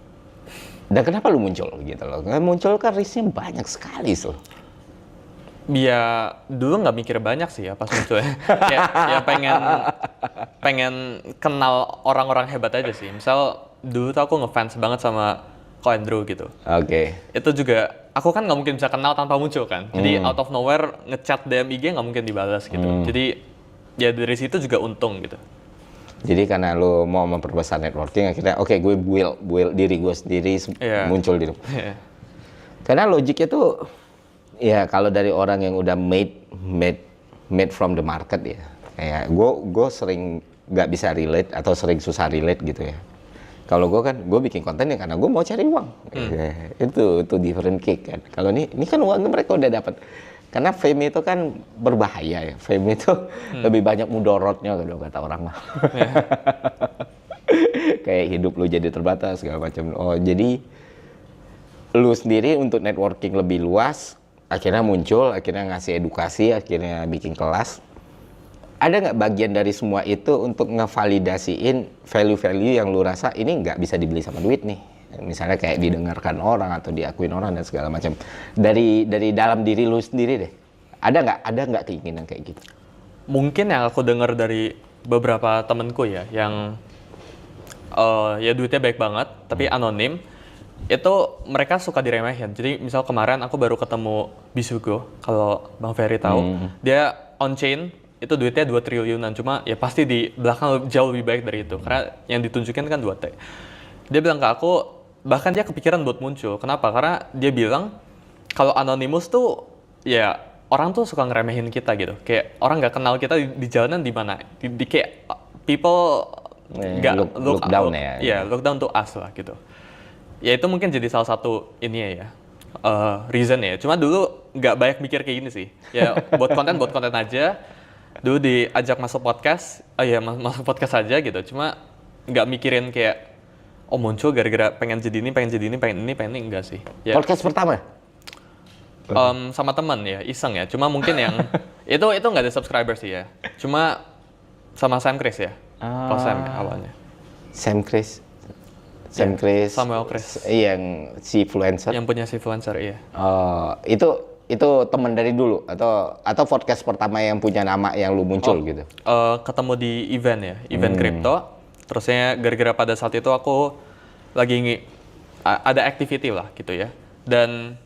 Dan kenapa lu muncul gitu loh? Muncul kan risknya banyak sekali tuh. Ya dulu nggak mikir banyak sih ya pas muncul ya. ya pengen kenal orang-orang hebat aja sih. Misal dulu tuh aku ngefans banget sama Ko Andrew gitu. Oke. Itu juga aku kan nggak mungkin bisa kenal tanpa muncul kan. Jadi out of nowhere ngechat DM IG nggak mungkin dibalas gitu. Jadi ya dari situ juga untung gitu. Jadi karena lu mau memperbesar networking akhirnya gue build diri gue sendiri muncul di Karena logiknya tuh ya kalau dari orang yang udah made from the market ya, kayak gue sering nggak bisa relate atau sering susah relate gitu ya. Kalau gue bikin konten ya karena gue mau cari uang. Itu different kick kan. Kalau ini kan uangnya mereka udah dapat. Karena fame itu kan berbahaya ya. Fame itu lebih banyak mudorotnya kalau kata orang mah. Kayak hidup lu jadi terbatas segala macam. Oh jadi lu sendiri untuk networking lebih luas. Akhirnya muncul, akhirnya ngasih edukasi, akhirnya bikin kelas. Ada nggak bagian dari semua itu untuk ngevalidasiin value-value yang lu rasa ini nggak bisa dibeli sama duit nih? Misalnya kayak didengarkan orang atau diakuin orang dan segala macam. Dari dalam diri lu sendiri deh. Ada nggak keinginan kayak gitu? Mungkin yang aku dengar dari beberapa temenku ya, yang ya duitnya baik banget, tapi anonim. Itu mereka suka diremehin. Jadi misal kemarin aku baru ketemu Bisugo, kalau Bang Ferry tahu, dia on chain itu duitnya 2 triliunan, cuma ya pasti di belakang jauh lebih baik dari itu karena yang ditunjukin kan 2T. Dia bilang ke aku, bahkan dia kepikiran buat muncul. Kenapa? Karena dia bilang kalau anonymous tuh ya orang tuh suka ngeremehin kita gitu. Kayak orang nggak kenal kita di jalanan di mana. Di kayak people nggak look down ya. Iya, look down to us lah gitu. Ya itu mungkin jadi salah satu ini ya, reason ya. Cuma dulu nggak banyak mikir kayak gini sih. Ya buat konten aja. Dulu diajak masuk podcast, masuk podcast aja gitu. Cuma nggak mikirin kayak, muncul gara-gara pengen jadi ini, pengen ini, enggak sih. Ya. Podcast pertama? Sama teman ya, iseng ya. Cuma mungkin yang, itu nggak ada subscriber sih ya. Cuma sama Sam Chris ya, kalau Sam ya, awalnya. Sam Chris? Samuel Chris. Yang si influencer. Yang punya si influencer, iya. Itu teman dari dulu atau podcast pertama yang punya nama yang lu muncul gitu. Ketemu di event ya, event crypto. Terusnya gara-gara pada saat itu aku lagi ada activity lah gitu ya. Dan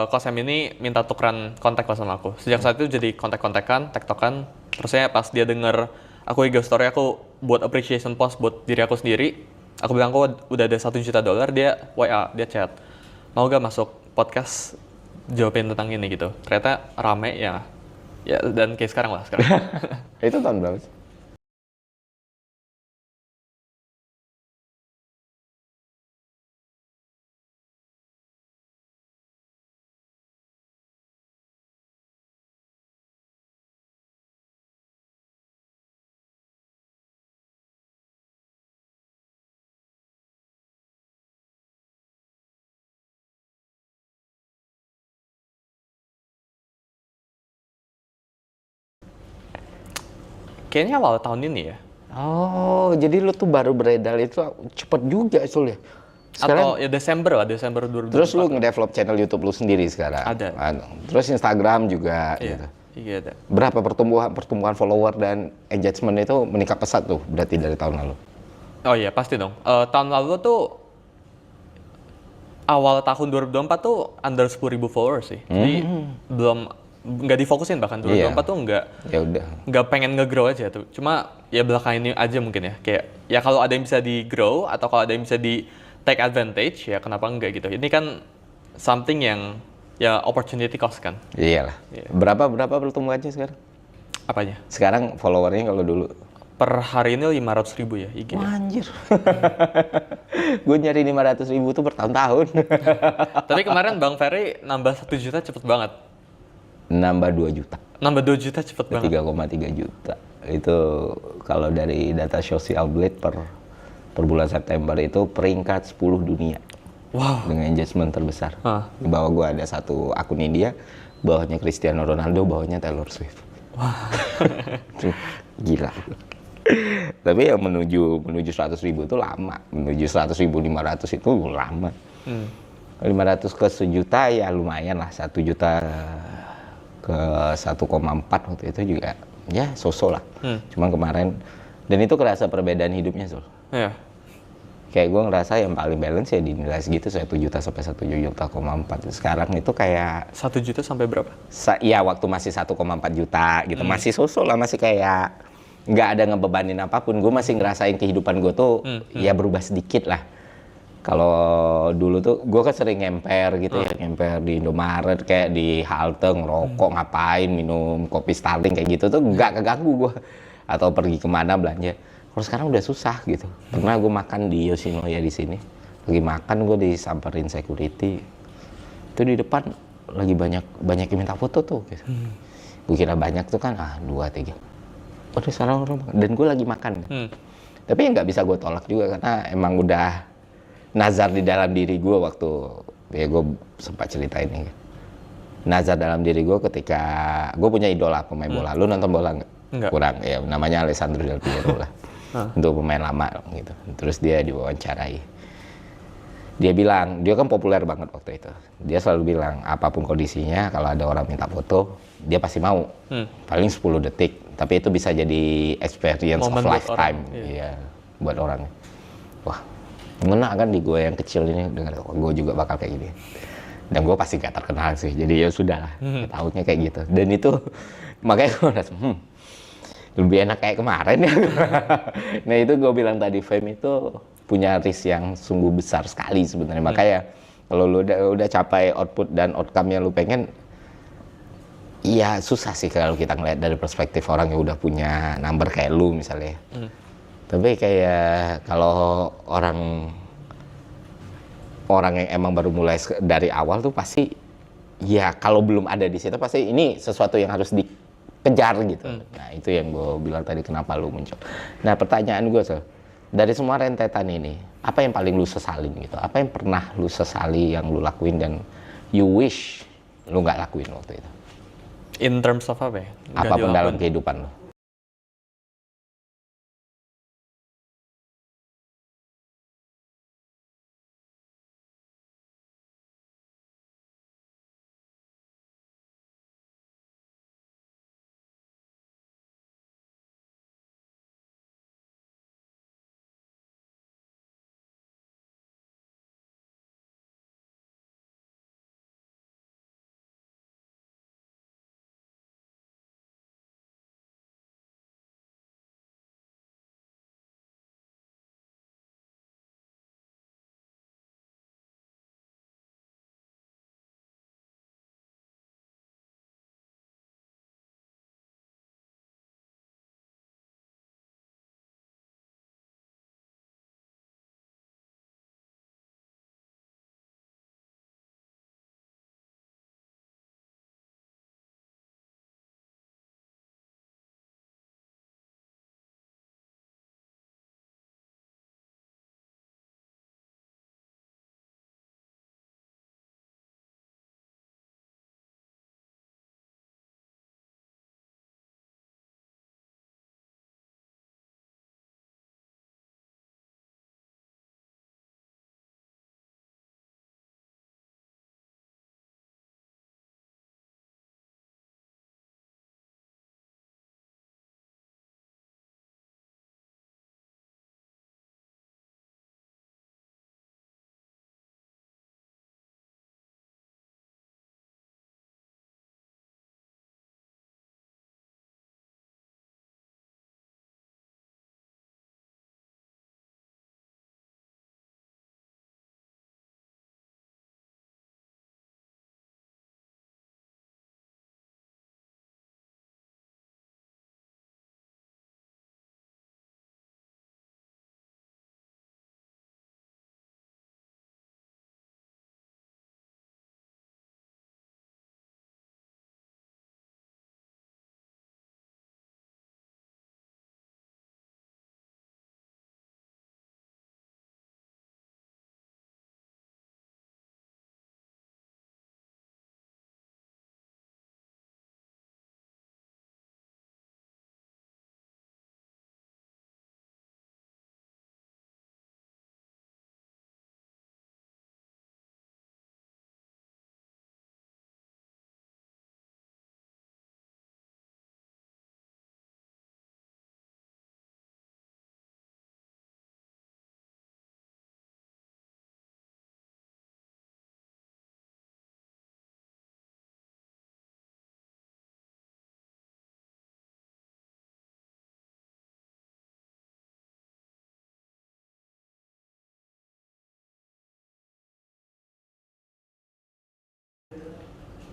Kosem ini minta tukeran kontak lah sama aku. Sejak saat itu jadi kontak-kontakan, tektokan. Terusnya pas dia denger aku IG story, aku buat appreciation post buat diri aku sendiri. Aku bilang aku udah ada $1 juta, dia WA, dia chat. Mau gak masuk podcast jawabin tentang ini gitu. Ternyata rame ya dan kayak sekarang lah sekarang. Itu tahun berapa sih? Kayaknya awal tahun ini ya. Oh, jadi lu tuh baru beredar itu cepet juga Sul ya? Sekarang, atau ya Desember 2024. Terus lu ngedevelop channel YouTube lu sendiri sekarang? Ada. Terus Instagram juga gitu? Iya ada. Berapa pertumbuhan follower dan engagement itu meningkat pesat tuh berarti dari tahun lalu? Oh iya, pasti dong. Tahun lalu tuh, awal tahun 2024 tuh under 10.000 followers sih. Jadi nggak difokusin, bahkan 2024 tuh Ya udah. nggak pengen nge-grow aja tuh. Cuma ya belakangan ini aja mungkin ya. Kayak ya kalau ada yang bisa di-grow atau kalau ada yang bisa di take advantage, ya kenapa enggak gitu. Ini kan something yang ya opportunity cost kan. Iyalah. Berapa pertumbuhannya sekarang? Apanya? Sekarang followernya kalau dulu? Per hari ini 500.000 ya IG. Wah, anjir. Gue nyari 500.000 tuh bertahun-tahun. Tapi kemarin Bang Ferry nambah 1 juta cepet banget. Nambah 2 juta. Nambah 2 juta cepet banget. 3,3 juta. Itu kalau dari data Social Blade per bulan September itu peringkat 10 dunia. Wow. Dengan engagement terbesar. Di bawah gue ada satu akun India, bawahnya Cristiano Ronaldo, bawahnya Taylor Swift. Wah. Gila. Tapi yang menuju 100.000 itu lama. Menuju 100.000, 500 itu lama. 500 ke 1 juta ya lumayan lah. 1 juta ke 1,4 waktu itu juga ya so-so lah. Cuma kemarin, dan itu kerasa perbedaan hidupnya Sul. Iya. Kayak gue ngerasa yang paling balance ya dinilai segitu 1 juta sampai 1,4. Sekarang itu kayak 1 juta sampai berapa? Iya waktu masih 1,4 juta gitu. Masih so-so lah, masih kayak nggak ada ngebebanin apapun. Gue masih ngerasain kehidupan gue tuh ya berubah sedikit lah. Kalau dulu tuh gue kan sering ngemper gitu ya, ngemper di Indomaret kayak di halte ngerokok, ngapain, minum kopi Starling kayak gitu tuh nggak keganggu gue. Atau pergi kemana belanja. Kalau sekarang udah susah gitu. Pernah gue makan di Yoshinoya di sini, lagi makan gue disamperin security. Itu di depan lagi banyak yang minta foto tuh. Gitu. Gue kira banyak tuh kan, 2, 3. Waduh salah orang, dan gue lagi makan. Tapi ya nggak bisa gue tolak juga karena emang udah nazar di dalam diri gue waktu ya gue sempat cerita ini. Nazar dalam diri gue ketika gue punya idola pemain bola. Lu nonton bola nggak? Kurang ya, namanya Alessandro Del Piero lah. Untuk pemain lama gitu. Terus dia diwawancarai. Dia bilang, dia kan populer banget waktu itu. Dia selalu bilang, apapun kondisinya kalau ada orang minta foto, dia pasti mau. Paling 10 detik, tapi itu bisa jadi experience Moment of lifetime. Iya, buat orang. Wah, ngena kan di gue yang kecil ini, dengar gue juga bakal kayak gini. Dan gue pasti gak terkenal sih, jadi ya sudah lah, tahunnya kayak gitu. Dan itu, makanya gue merasa, lebih enak kayak kemarin ya. Nah itu gue bilang tadi, fame itu punya risk yang sungguh besar sekali sebenarnya. Makanya kalau lu udah capai output dan outcome yang lu pengen, iya susah sih kalau kita ngeliat dari perspektif orang yang udah punya number kayak lu misalnya. Tapi kayak kalau orang yang emang baru mulai dari awal tuh pasti, ya kalau belum ada di situ pasti ini sesuatu yang harus dikejar gitu. Nah itu yang gue bilang tadi kenapa lu muncul. Nah pertanyaan gue dari semua rentetan ini, apa yang paling lu sesalin gitu? Apa yang pernah lu sesali yang lu lakuin dan you wish lu nggak lakuin waktu itu? In terms of apa ya? Apapun dalam kehidupan lu.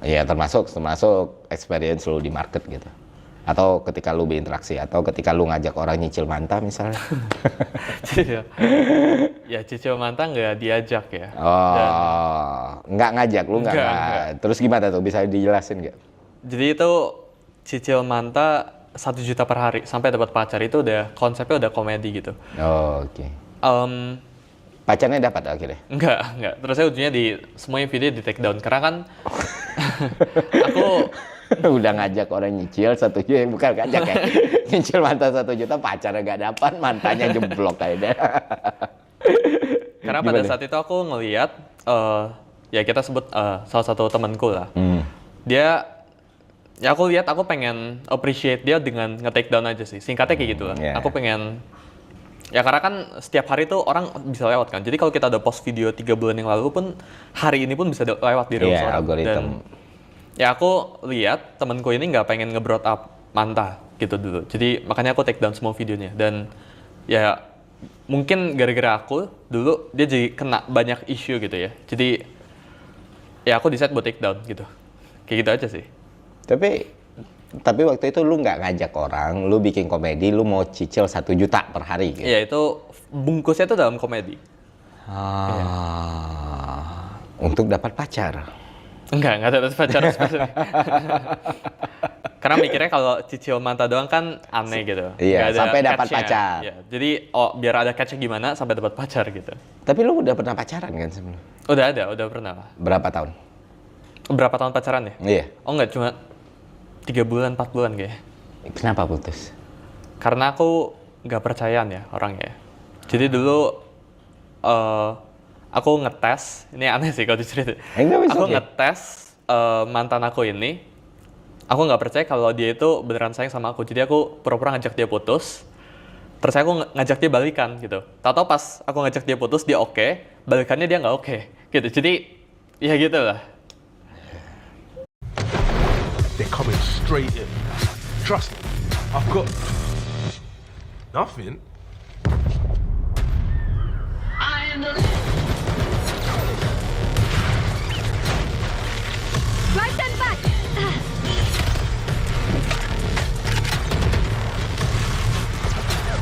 Iya, termasuk experience lu di market gitu. Atau ketika lu berinteraksi, atau ketika lu ngajak orang nyicil manta misalnya. Ya cicil manta nggak diajak ya. Oh, nggak ngajak, lu nggak. Terus gimana tuh, bisa dijelasin nggak? Jadi itu cicil manta 1 juta per hari sampai dapat pacar, itu udah konsepnya udah komedi gitu. Oh, oke. Pacarnya dapat akhirnya? Enggak. Terus saya ujungnya di semuanya video di take down karena kan aku udah ngajak orang nyicil 1 juta, bukan ngajak ya. Nyicil mantan 1 juta, pacarnya nggak dapat, mantannya jeblok kayaknya. Karena pada saat itu aku ngelihat ya kita sebut salah satu temanku lah. Dia ya aku lihat, aku pengen appreciate dia dengan nge-take down aja sih. Singkatnya kayak gitu lah. Aku pengen ya karena kan setiap hari tuh orang bisa lewat kan. Jadi kalau kita udah post video 3 bulan yang lalu pun hari ini pun bisa lewat di reels orang. Dan ya aku lihat temanku ini nggak pengen nge-brought up manta gitu dulu. Jadi makanya aku take down semua videonya. Dan ya mungkin gara-gara aku dulu dia jadi kena banyak isu gitu ya. Jadi ya aku decide buat take down gitu. Kayak gitu aja sih. Tapi waktu itu lu nggak ngajak orang, lu bikin komedi, lu mau cicil 1 juta per hari gitu? Iya, itu bungkusnya itu dalam komedi. Untuk dapat pacar? Enggak dapat pacar. Karena mikirnya kalau cicil manta doang kan aneh gitu. Iya, sampai dapat pacar. Ya, jadi biar ada catch-nya gimana sampai dapat pacar gitu. Tapi lu udah pernah pacaran kan sebelum? Udah pernah. Berapa tahun? Berapa tahun pacaran ya? Iya. Oh enggak, cuma 3 bulan, 4 bulan kayaknya. Kenapa putus? Karena aku nggak percayaan ya orangnya. Jadi dulu aku ngetes, ini aneh sih kalau diceritain. Aku ngetes mantan aku ini, aku nggak percaya kalau dia itu beneran sayang sama aku. Jadi aku pura-pura ngajak dia putus, terus aku ngajak dia balikan gitu. Tahu-tahu pas aku ngajak dia putus, dia oke, balikannya dia nggak oke gitu. Jadi ya gitu lah. They're coming straight in. Trust me, I've got nothing. Right and back.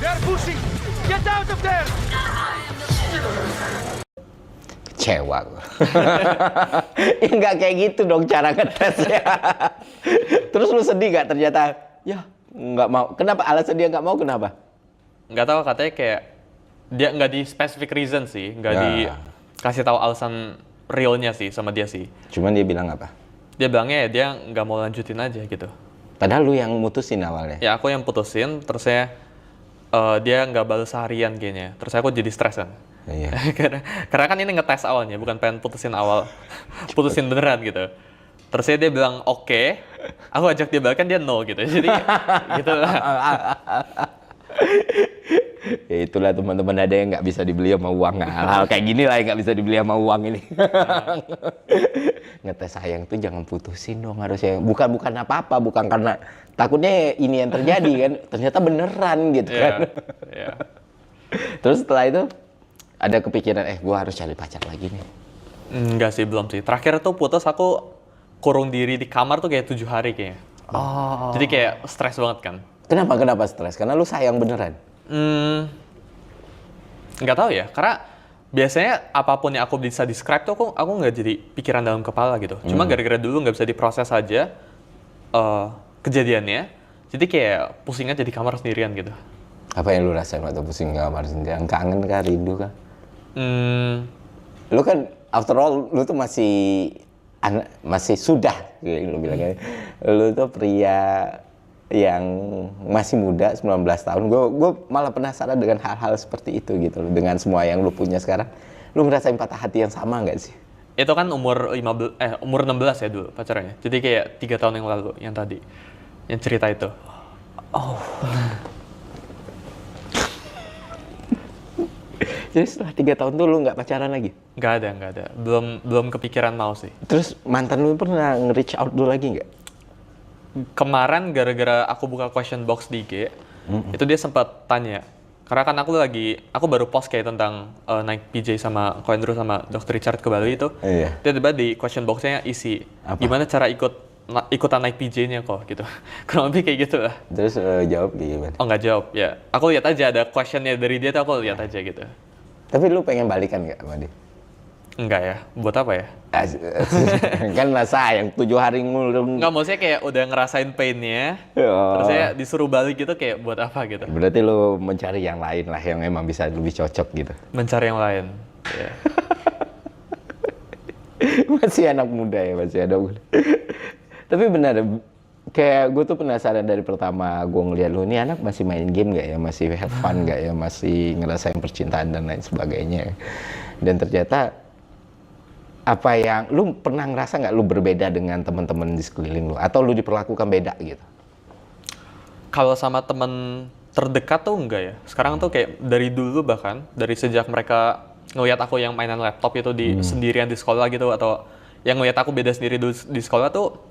They're pushing. Get out of there. Kecewa gue. Nggak kayak gitu dong cara ngetesnya. Terus lu sedih gak ternyata? Ya nggak mau. Kenapa? Alasan dia nggak mau kenapa? Nggak tahu, katanya kayak dia nggak di specific reason sih, nggak dikasih tahu alasan realnya sih sama dia sih. Cuman dia bilang apa? Dia bilangnya ya dia nggak mau lanjutin aja gitu. Padahal lu yang mutusin awalnya. Ya aku yang putusin, terus saya dia nggak balas seharian kayaknya. Terus aku jadi stres kan. Iya. Karena kan ini ngetes awalnya, bukan pengen putusin awal, putusin beneran gitu. Terus dia bilang oke, aku ajak dia balikan, dia no gitu. Jadi gitu lah. Ya itulah teman-teman, ada yang nggak bisa dibeli sama uang. Hal-hal kayak gini lah yang nggak bisa dibeli sama uang ini. Ngetes sayang tuh jangan putusin dong harusnya. Bukan apa-apa, bukan karena takutnya ini yang terjadi kan. Ternyata beneran gitu kan. Terus setelah itu ada kepikiran, gue harus cari pacar lagi nih? Enggak sih, belum sih. Terakhir tuh putus aku kurung diri di kamar tuh kayak 7 hari kayaknya. Jadi kayak stres banget kan. Kenapa stres? Karena lu sayang beneran? Nggak tahu ya, karena biasanya apapun yang aku bisa describe tuh aku nggak jadi pikiran dalam kepala gitu. Cuma gara-gara dulu nggak bisa diproses aja kejadiannya, jadi kayak pusingnya jadi kamar sendirian gitu. Apa yang lu rasain waktu pusing kamar sendirian? Kangen kah, rindu kah? Lu kan after all lu tuh masih sudah, lu bilangnya. Lu tuh pria yang masih muda, 19 tahun. Gue malah penasaran dengan hal-hal seperti itu gitu loh. Dengan semua yang lu punya sekarang, lu ngerasain patah hati yang sama nggak sih? Itu kan umur 16 ya dulu pacarannya. Jadi kayak 3 tahun yang lalu yang tadi, yang cerita itu. Jadi setelah 3 tahun tuh lu nggak pacaran lagi? Nggak ada. Belum kepikiran mau sih. Terus mantan lu pernah nge-reach out dulu lagi nggak? Kemarin gara-gara aku buka question box di IG, itu dia sempat tanya Karena kan aku baru post kayak tentang naik PJ sama Ko Andrew sama Dr. Richard ke Bali itu. Iya. Tiba-tiba di question box-nya isi, Apa? gimana cara ikutan naik PJ-nya kok gitu. Kurang lebih kayak gitu lah. Terus jawab gimana? Oh nggak jawab, ya. Aku lihat aja ada question-nya dari dia tuh aku lihat aja gitu. Tapi lu pengen balikan nggak sama dia? Enggak ya, buat apa ya? Kan lah sayang 7 hari ngulung. Nggak, maksudnya kayak udah ngerasain pain-nya, Oh. terus saya disuruh balik gitu kayak buat apa gitu. Berarti lu mencari yang lain lah yang emang bisa lebih cocok gitu. Mencari yang lain. Ya. Masih anak muda ya, masih anak muda. Tapi benar, kayak gue tuh penasaran dari pertama gue ngeliat lu, nih anak masih main game gak ya, masih have fun gak ya, masih ngerasain percintaan dan lain sebagainya. Dan ternyata apa yang lu pernah ngerasa nggak lu berbeda dengan teman-teman di sekeliling lu, atau lu diperlakukan beda gitu? Kalau sama temen terdekat tuh enggak ya. Sekarang tuh kayak dari dulu, bahkan dari sejak mereka ngelihat aku yang mainan laptop itu di sendirian di sekolah gitu, atau yang ngelihat aku beda sendiri dulu di sekolah tuh,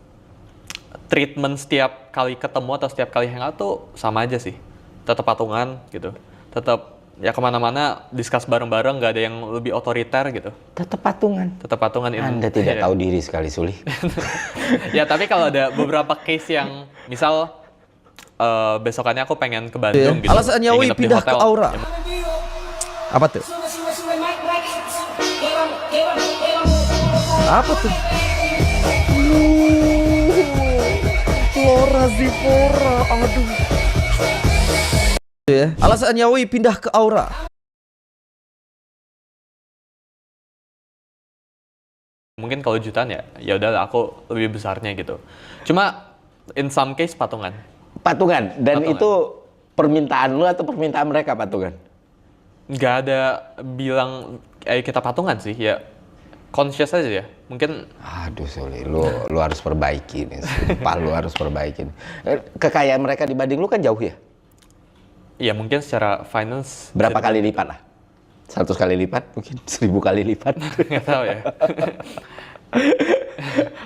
treatment setiap kali ketemu atau setiap kali hangout tuh sama aja sih. Tetap patungan gitu. Tetap ya kemana-mana discuss bareng-bareng, nggak ada yang lebih otoriter gitu. Tetap patungan. Tetap patungan. Anda tidak tahu diri sekali, Suli. Ya tapi kalau ada beberapa case yang misal besokannya aku pengen ke Bandung gitu. Alasannya yang Wi nginep di pindah ke hotel. Aura. Apa tuh? Apa tuh? Flora Zipora, aduh. Ya. Alasannya Wi pindah ke Aura. Mungkin kalau jutaan ya udahlah aku lebih besarnya gitu. Cuma in some case patungan. Patungan, dan Patungan. itu permintaan lu atau permintaan mereka patungan? Nggak ada bilang kita patungan sih, ya conscious aja ya. Mungkin aduh Suli, lu harus perbaiki nih. Sumpah lu harus perbaiki. Kekayaan mereka dibanding lu kan jauh ya? ya mungkin secara finance Berapa kali lipat lah? 100 kali lipat? Mungkin 1000 kali lipat? nggak tahu ya.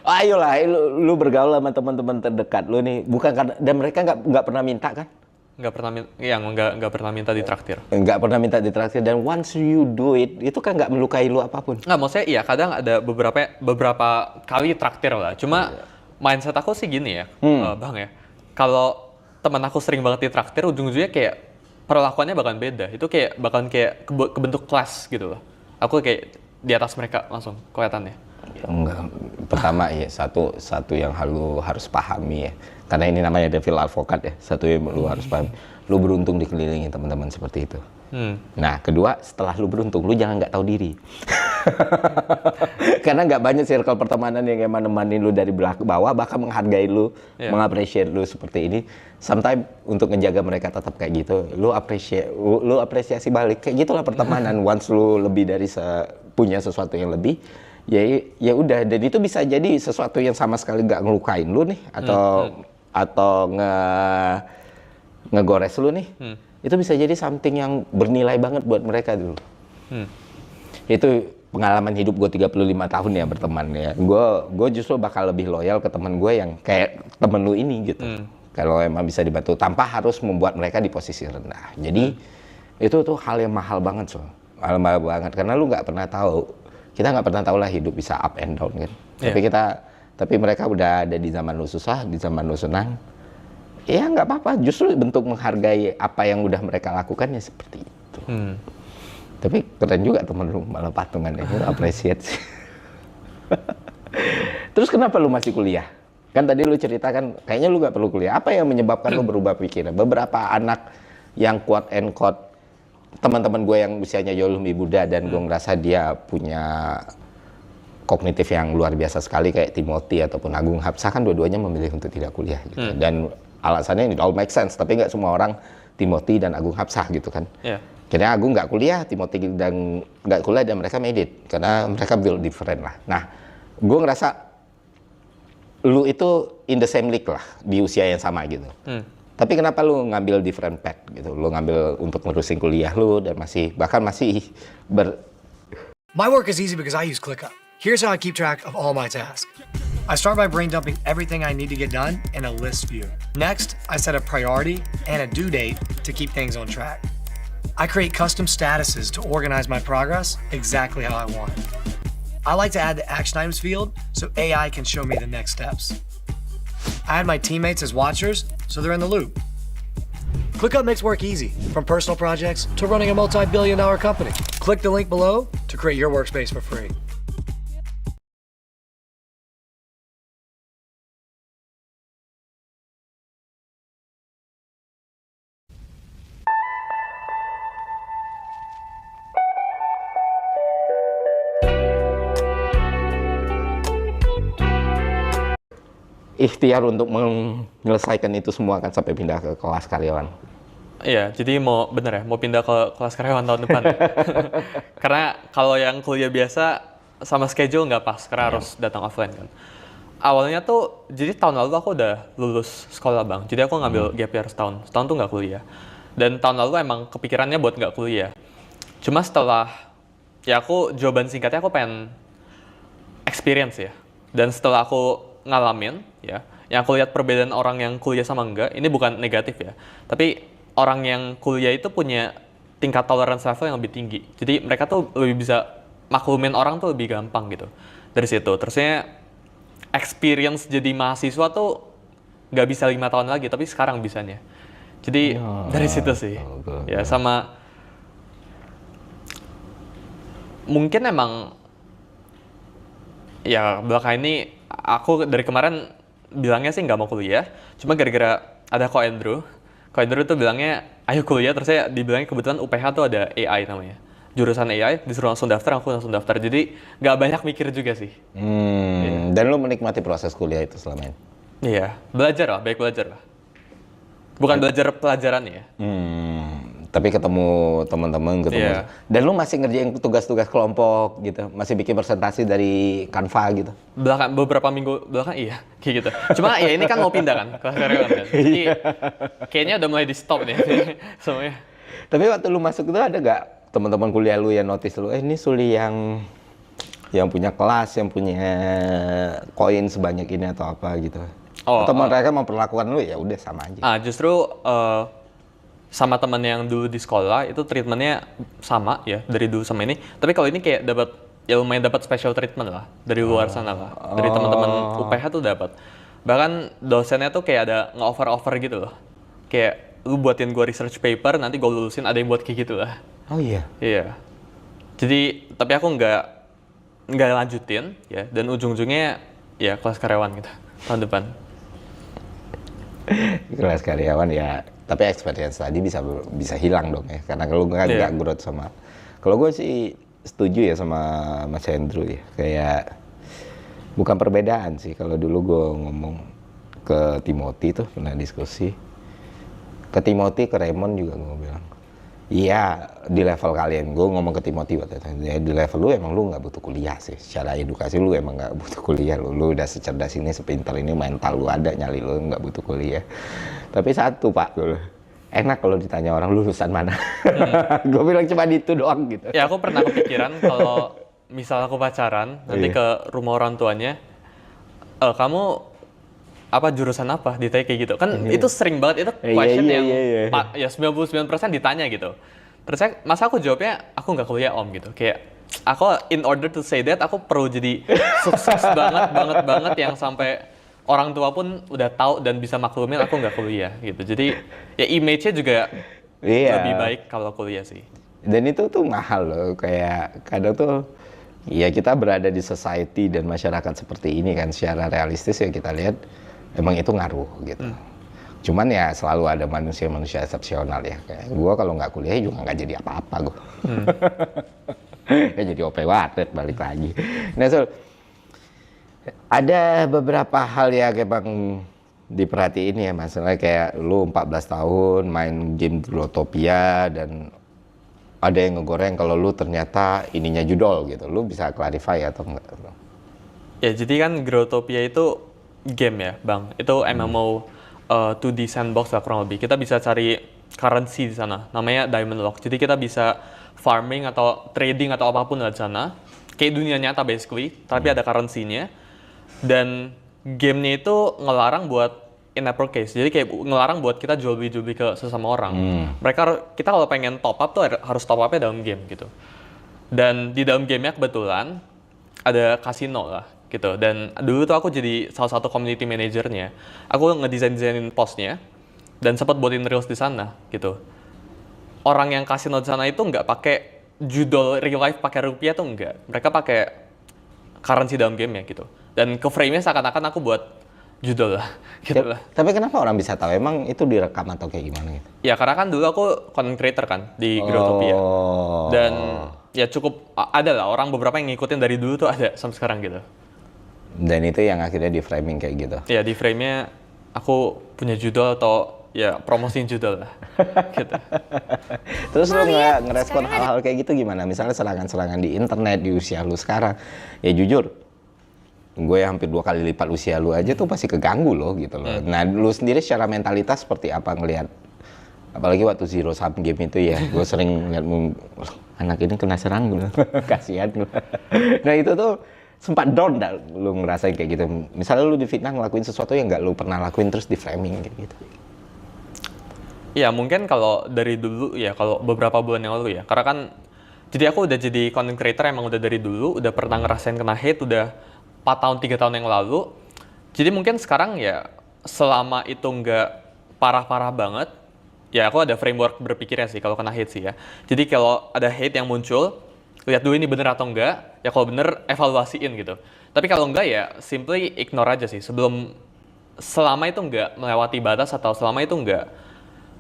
Ayolah, lu bergaul sama teman-teman terdekat lu nih, bukan karena, dan mereka nggak pernah minta kan? Nggak pernah minta ditraktir. Nggak pernah minta ditraktir, dan once you do it, itu kan nggak melukai lu apapun. Nggak, maksudnya iya kadang ada beberapa kali traktir lah. Cuma mindset aku sih gini ya, Bang ya. Kalau teman aku sering banget ditraktir, ujung-ujungnya kayak perlakuannya bakalan beda. Itu bakalan kebentuk kelas gitu loh. Aku kayak di atas mereka langsung kelihatannya. Ya, enggak. Pertama ya satu yang lu harus pahami ya. Karena ini namanya devil advocate ya. Satu yang lu harus pahami. Lu beruntung dikelilingi teman-teman seperti itu. Nah, kedua, setelah lu beruntung, lu jangan nggak tahu diri. Karena nggak banyak circle pertemanan yang emang nemanin lu dari bawah, bahkan menghargai lu, mengapresiasi lu seperti ini. Sometimes untuk ngejaga mereka tetap kayak gitu, lu apresiasi balik. Kayak gitulah pertemanan. Once lu lebih dari punya sesuatu yang lebih, ya udah. Dan itu bisa jadi sesuatu yang sama sekali nggak ngelukain lu nih, atau ngegores lu nih. Itu bisa jadi something yang bernilai banget buat mereka dulu. Itu pengalaman hidup gue 35 tahun ya berteman ya. Gue justru bakal lebih loyal ke teman gue yang kayak temen lu ini gitu. Kalau emang bisa dibantu tanpa harus membuat mereka di posisi rendah. Jadi itu tuh hal yang mahal banget mahal banget, karena lu nggak pernah tahu. Kita nggak pernah tahu lah hidup bisa up and down kan. Tapi mereka udah ada di zaman lu susah, di zaman lu senang. Ya nggak apa-apa, justru bentuk menghargai apa yang udah mereka lakukan ya seperti itu. Tapi keren juga temen lu malah patungan ya, lu appreciate sih. Terus kenapa lu masih kuliah? Kan tadi lu ceritakan kayaknya lu nggak perlu kuliah. Apa yang menyebabkan lu berubah pikiran? Beberapa anak yang quote and quote teman-teman gue yang usianya jauh lebih muda dan gue ngerasa dia punya kognitif yang luar biasa sekali kayak Timothy ataupun Agung Hapsah, kan dua-duanya memilih untuk tidak kuliah gitu. Dan alasannya ini all make sense, tapi nggak semua orang Timothy dan Agung Hapsah gitu kan. Karena Agung nggak kuliah, Timothy dan nggak kuliah, dan mereka made it karena mereka build different lah. Nah, gue ngerasa lu itu in the same league lah di usia yang sama gitu. Tapi kenapa lu ngambil different path gitu? Lu ngambil untuk nerusin kuliah lu dan bahkan masih My work is easy because I use ClickUp. Here's how I keep track of all my tasks. I start by brain dumping everything I need to get done in a list view. Next, I set a priority and a due date to keep things on track. I create custom statuses to organize my progress exactly how I want. I like to add the action items field so AI can show me the next steps. I add my teammates as watchers so they're in the loop. ClickUp makes work easy, from personal projects to running a multi-billion-dollar company. Click the link below to create your workspace for free. Ikhtiar untuk menyelesaikan itu semua kan sampai pindah ke kelas karyawan. Iya, jadi mau pindah ke kelas karyawan tahun depan. Karena kalau yang kuliah biasa sama schedule nggak pas, karena harus datang offline kan. Awalnya tuh, jadi tahun lalu aku udah lulus sekolah bang, jadi aku ngambil gap year setahun tuh nggak kuliah. Dan tahun lalu emang kepikirannya buat nggak kuliah. Cuma setelah, ya aku jawaban singkatnya aku pengen experience ya. Dan setelah aku ngalamin, ya, yang aku lihat perbedaan orang yang kuliah sama enggak, ini bukan negatif ya, tapi orang yang kuliah itu punya tingkat tolerance level yang lebih tinggi. Jadi mereka tuh lebih bisa maklumin orang tuh lebih gampang gitu. Dari situ, terusnya experience jadi mahasiswa tuh nggak bisa 5 tahun lagi, tapi sekarang bisanya. Jadi dari situ sih, ya sama mungkin emang ya belakang ini aku dari kemarin bilangnya sih nggak mau kuliah, cuma gara-gara ada Ko Andrew tuh bilangnya ayo kuliah, terus saya dibilangnya kebetulan UPH tuh ada AI namanya, jurusan AI, disuruh langsung daftar, aku langsung daftar, jadi nggak banyak mikir juga sih. Dan lu menikmati proses kuliah itu selama ini? Iya, belajar lah, baik belajar lah. Bukan belajar pelajaran ya. Tapi ketemu teman-teman, Iya. Dan lu masih ngerjain tugas-tugas kelompok gitu, masih bikin presentasi dari Canva gitu? Beberapa minggu belakang iya, kayak gitu. Cuma ya ini kan mau pindah kan, kelas karyawan kan. Jadi kayaknya udah mulai di stop nih semuanya. Tapi waktu lu masuk itu ada gak teman-teman kuliah lu yang notice lu, ini Suli yang punya kelas, yang punya koin sebanyak ini atau apa gitu? Atau mereka memperlakukan lu ya udah sama aja? Justru sama teman yang dulu di sekolah itu treatmentnya sama ya dari dulu sama ini. Tapi kalau ini kayak lumayan dapat special treatment lah dari luar sana lah. Dari teman-teman UPH tuh dapat. Bahkan dosennya tuh kayak ada nge-offer gitu loh. Kayak lu buatin gua research paper, nanti gua lulusin, ada yang buat kayak gitu lah. Oh iya? Iya. Jadi tapi aku nggak lanjutin ya, dan ujung-ujungnya ya kelas karyawan gitu tahun depan. Kelas karyawan ya, tapi experience tadi bisa hilang dong ya, karena kalau nggak growth sama. Kalau gue sih setuju ya sama Mas Andrew ya, kayak bukan perbedaan sih. Kalau dulu gue ngomong ke Timothy tuh pernah diskusi, ke Timothy, ke Raymond juga gue bilang, iya di level kalian, gue ngomong ke Timothy waktu itu, ya, di level lu emang lu nggak butuh kuliah sih, secara edukasi lu emang nggak butuh kuliah, lu udah secerdas ini, sepintar ini, mental lu ada, nyali lu nggak butuh kuliah. Tapi satu pak, dulu enak kalau ditanya orang lulusan mana, gue bilang cuma itu doang gitu. Ya aku pernah kepikiran kalau misal aku pacaran, nanti ke rumah orang tuanya, kamu apa jurusan apa, ditanya kayak gitu kan. Itu sering banget, itu question yang ya 99% ditanya gitu. Terus masa aku jawabnya aku nggak kuliah om gitu, kayak aku in order to say that aku perlu jadi sukses banget yang sampai orang tua pun udah tahu dan bisa maklumin aku nggak kuliah gitu. Jadi ya image-nya juga lebih baik kalau kuliah sih. Dan itu tuh mahal loh, kayak kadang tuh ya kita berada di society dan masyarakat seperti ini kan, secara realistis ya kita lihat emang itu ngaruh gitu. Cuman ya selalu ada manusia-manusia eksepsional ya. Kayak gue kalau nggak kuliah juga nggak jadi apa-apa gue. Ya jadi OP Watet balik lagi. Nah so, ada beberapa hal ya kayak bang diperhatiin ya, masalah kayak lu 14 tahun main game Growtopia dan ada yang ngegoreng kalau lu ternyata ininya judol gitu. Lu bisa clarify atau enggak? Ya jadi kan Growtopia itu game ya bang, itu MMO 2D sandbox lah kurang lebih. Kita bisa cari currency di sana, namanya Diamond Lock. Jadi kita bisa farming atau trading atau apapun di sana, kayak dunia nyata basically, tapi ada currency-nya. Dan gamenya itu ngelarang buat in-app purchase. Jadi kayak ngelarang buat kita jual beli ke sesama orang. Kita kalau pengen top up tuh harus top upnya dalam game gitu. Dan di dalam gamenya kebetulan ada kasino lah gitu. Dan dulu tuh aku jadi salah satu community manajernya. Aku ngedesainin postnya dan sempat buatin reels di sana gitu. Orang yang kasino di sana itu nggak pakai judul real life pakai rupiah tuh enggak. Mereka pakai currency dalam gamenya gitu. Dan ke frame-nya seakan-akan aku buat judul lah, gitu lah. Tapi kenapa orang bisa tahu? Emang itu direkam atau kayak gimana gitu? Ya karena kan dulu aku content creator kan di Growtopia. Dan ya cukup ada lah orang beberapa yang ngikutin dari dulu tuh ada sampai sekarang gitu. Dan itu yang akhirnya di framing kayak gitu? Ya di frame-nya aku punya judul atau ya promosiin judul lah. Gitu. Terus lu ngerespon hal-hal kayak gitu gimana? Misalnya serangan-serangan di internet di usia lu sekarang. Ya jujur, gue hampir 2 kali lipat usia lu aja tuh pasti keganggu loh gitu loh. Nah lu sendiri secara mentalitas seperti apa ngelihat, apalagi waktu Zero Sum Game itu ya, gue sering ngeliat anak ini kena serang gitu, kasihan lu. Nah itu tuh sempat down dah lu ngerasain kayak gitu. Misalnya lu difitnah ngelakuin sesuatu yang nggak lu pernah lakuin terus di framing kayak gitu. Ya mungkin kalau dari dulu ya, kalau beberapa bulan yang lalu ya, karena kan jadi aku udah jadi content creator emang udah dari dulu, udah pernah ngerasain kena hate udah 4 tahun, 3 tahun yang lalu. Jadi mungkin sekarang ya selama itu nggak parah-parah banget, ya aku ada framework berpikirnya sih kalau kena hate sih ya. Jadi kalau ada hate yang muncul, lihat dulu ini bener atau enggak, ya kalau bener evaluasiin gitu. Tapi kalau enggak ya simply ignore aja sih selama itu enggak melewati batas atau selama itu enggak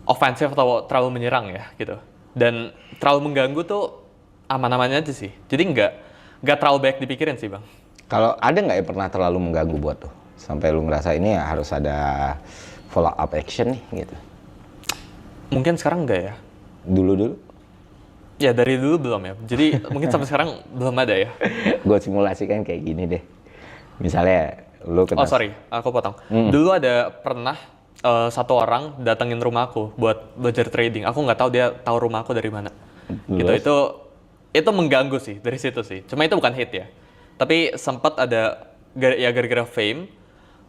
offensive atau terlalu menyerang ya gitu. Dan terlalu mengganggu tuh aman-aman aja sih. Jadi enggak terlalu banyak dipikirin sih Bang. Kalau ada nggak yang pernah terlalu mengganggu buat lo? Sampai lu ngerasa ini ya harus ada follow up action nih gitu. Mungkin sekarang enggak ya. Dulu-dulu? Ya dari dulu belum ya. Jadi mungkin sampai sekarang belum ada ya. Gue simulasikan kayak gini deh. Misalnya lu kena... Oh sorry, aku potong. Dulu ada pernah satu orang datengin rumahku buat belajar trading. Aku nggak tahu dia tahu rumahku dari mana. Gitu. Itu mengganggu sih dari situ sih. Cuma itu bukan hate ya. Tapi sempat ada ya gara-gara fame,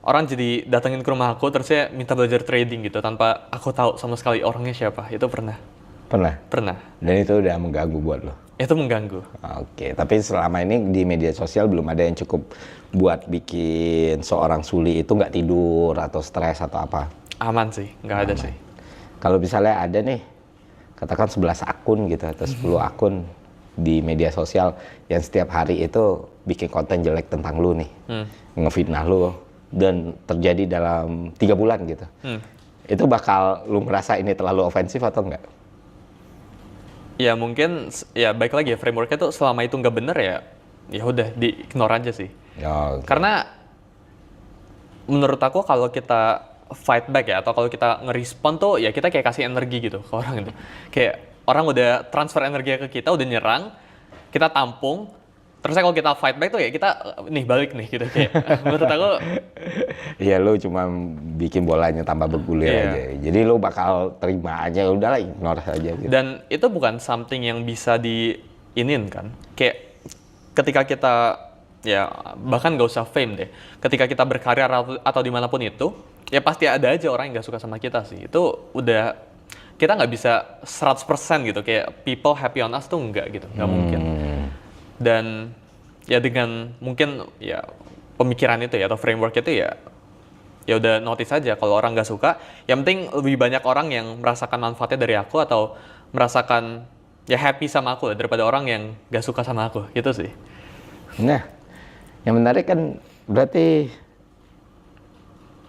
orang jadi datengin ke rumah aku terus saya minta belajar trading gitu tanpa aku tahu sama sekali orangnya siapa. Itu pernah. Pernah. Dan itu udah mengganggu buat lo? Itu mengganggu. Oke, tapi selama ini di media sosial belum ada yang cukup buat bikin seorang Suli itu nggak tidur atau stres atau apa? Aman sih, nggak ada sih. Kalau misalnya ada nih, katakan 11 akun gitu atau 10 akun di media sosial yang setiap hari itu bikin konten jelek tentang lu nih, ngefitnah lu, dan terjadi dalam 3 bulan gitu. Itu bakal lu merasa ini terlalu ofensif atau enggak? Ya mungkin, ya baik lagi ya frameworknya tuh selama itu nggak bener ya udah di-ignore aja sih. Ya, okay. Karena menurut aku kalau kita fight back ya, atau kalau kita ngerespon tuh ya kita kayak kasih energi gitu ke orang itu. Kayak orang udah transfer energi ke kita, udah nyerang, kita tampung, terus kalau kita fight back tuh ya kita nih balik nih gitu kayak menurut aku. Iya lu cuma bikin bolanya tambah bergulir aja. Jadi lu bakal terima aja, udahlah ignore aja gitu. Dan itu bukan something yang bisa diinin kan. Kayak ketika kita ya bahkan gak usah fame deh. Ketika kita berkarya atau dimanapun itu, ya pasti ada aja orang yang gak suka sama kita sih. Itu udah, kita nggak bisa 100% gitu. Kayak people happy on us tuh enggak gitu, nggak mungkin. Dan ya dengan mungkin ya pemikiran itu ya atau framework itu ya udah notice aja kalau orang nggak suka. Yang penting lebih banyak orang yang merasakan manfaatnya dari aku atau merasakan ya happy sama aku daripada orang yang nggak suka sama aku gitu sih. Nah, yang menarik kan berarti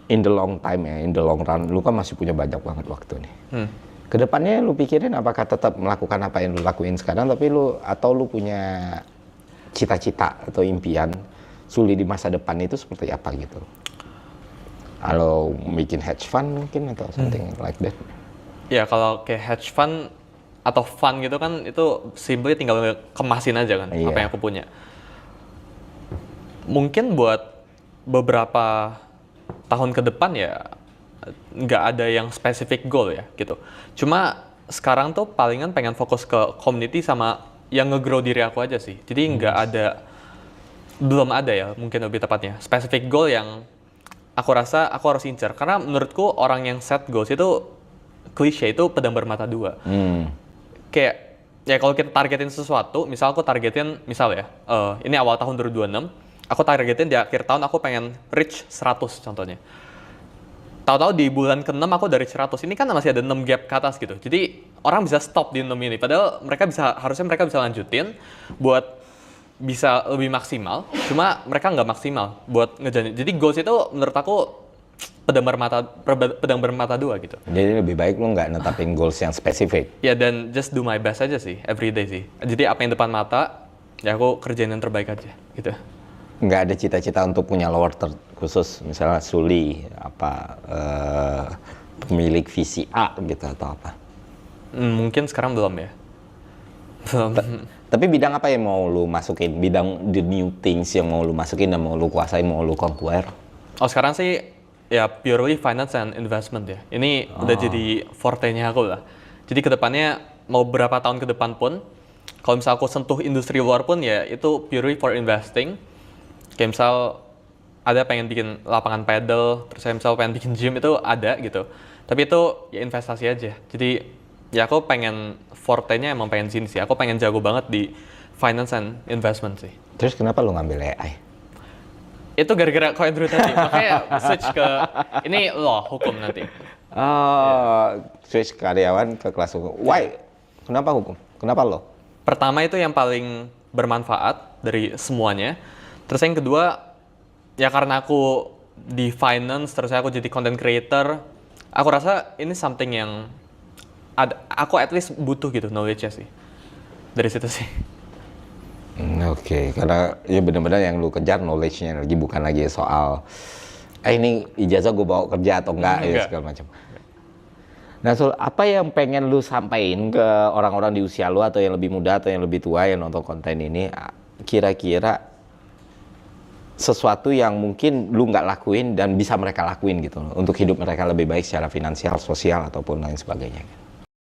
in the long time ya, in the long run, lu kan masih punya banyak banget waktu nih. Kedepannya lu pikirin apakah tetap melakukan apa yang lu lakuin sekarang, tapi lu punya cita-cita atau impian Suli di masa depan itu seperti apa gitu? Kalau bikin hedge fund mungkin atau something like that? Ya kalau kayak hedge fund atau fund gitu kan itu simply tinggal kemasin aja kan apa yang aku punya. Mungkin buat beberapa tahun ke depan ya nggak ada yang spesifik goal ya gitu. Cuma sekarang tuh palingan pengen fokus ke community sama yang nge-grow diri aku aja sih. Jadi belum ada ya mungkin lebih tepatnya spesifik goal yang aku rasa aku harus incer. Karena menurutku orang yang set goals itu klise itu pedang bermata dua. Kayak ya kalau kita targetin sesuatu, misal aku targetin ini awal tahun 2026, aku targetin di akhir tahun aku pengen reach 100 contohnya. Tahu-tahu di bulan ke-6 aku dari 100. Ini kan masih ada 6 gap ke atas gitu. Jadi orang bisa stop di 6 ini. Padahal harusnya mereka bisa lanjutin buat bisa lebih maksimal. Cuma mereka nggak maksimal buat ngejalanin. Jadi goals itu menurut aku pedang bermata dua gitu. Jadi lebih baik lu nggak netapin goals yang spesifik. Ya dan just do my best aja sih, everyday sih. Jadi apa yang depan mata, ya aku kerjain yang terbaik aja gitu. Nggak ada cita-cita untuk punya lower khusus, misalnya Suli, pemilik visi A gitu atau apa? Mungkin sekarang belum ya. Tapi bidang apa yang mau lu masukin? Bidang the new things yang mau lu masukin dan mau lu kuasain, mau lu conquer? Oh sekarang sih ya purely finance and investment ya. Ini udah jadi forte-nya aku lah. Jadi kedepannya mau berapa tahun ke depan pun, kalau misal aku sentuh industri luar pun ya itu purely for investing. Kayak misal ada pengen bikin lapangan paddle, terus saya misal pengen bikin gym itu ada gitu. Tapi itu ya investasi aja. Jadi ya aku pengen forte-nya emang pengen sini sih. Aku pengen jago banget di finance and investment sih. Terus kenapa lu ngambil AI? Itu gara-gara Ko Andrew tadi. Makanya switch ke ini hukum nanti. Switch karyawan ke kelas hukum. Why? Kenapa hukum? Kenapa lo? Pertama itu yang paling bermanfaat dari semuanya. Terus yang kedua, ya karena aku di finance, terus aku jadi content creator, aku rasa ini something yang aku at least butuh gitu knowledge-nya sih. Dari situ sih. Oke, karena ya benar-benar yang lu kejar knowledge-nya lagi, bukan lagi soal ini ijazah gue bawa kerja atau enggak ya segala macam. Nah, Sul, apa yang pengen lu sampaikan ke orang-orang di usia lu atau yang lebih muda atau yang lebih tua yang nonton konten ini, kira-kira sesuatu yang mungkin lu nggak lakuin dan bisa mereka lakuin gitu untuk hidup mereka lebih baik secara finansial, sosial ataupun lain sebagainya.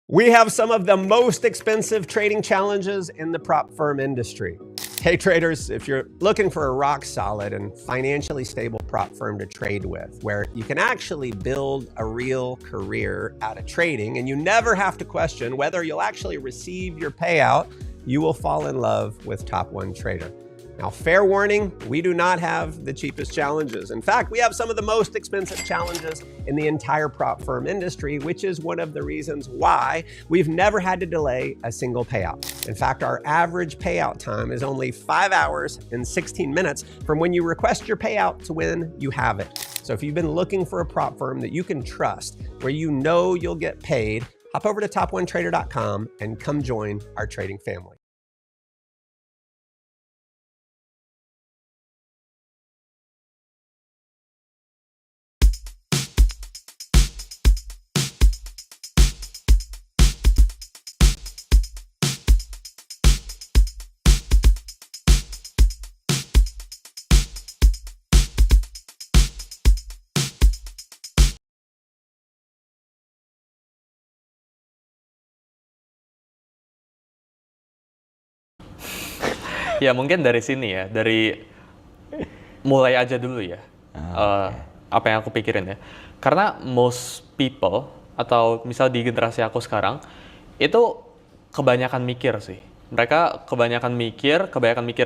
We have some of the most expensive trading challenges in the prop firm industry. Hey traders, if you're looking for a rock solid and financially stable prop firm to trade with, where you can actually build a real career out of trading and you never have to question whether you'll actually receive your payout, you will fall in love with Top One Trader. Now, fair warning, we do not have the cheapest challenges. In fact, we have some of the most expensive challenges in the entire prop firm industry, which is one of the reasons why we've never had to delay a single payout. In fact, our average payout time is only 5 hours and 16 minutes from when you request your payout to when you have it. So if you've been looking for a prop firm that you can trust, where you know you'll get paid, hop over to toponetrader.com and come join our trading family. Ya mungkin dari sini ya, dari mulai aja dulu ya. Apa yang aku pikirin ya. Karena most people atau misal di generasi aku sekarang itu kebanyakan mikir sih. Mereka kebanyakan mikir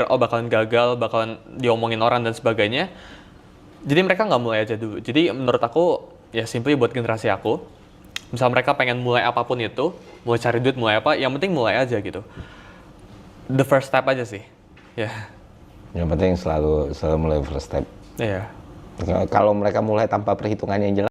oh bakalan gagal, bakalan diomongin orang dan sebagainya. Jadi mereka nggak mulai aja dulu. Jadi menurut aku ya simply buat generasi aku, misal mereka pengen mulai apapun itu, mulai cari duit, mulai apa, yang penting mulai aja gitu. The first step aja sih. Ya. Yang penting selalu mulai first step. Iya. Kalau mereka mulai tanpa perhitungan yang jelas,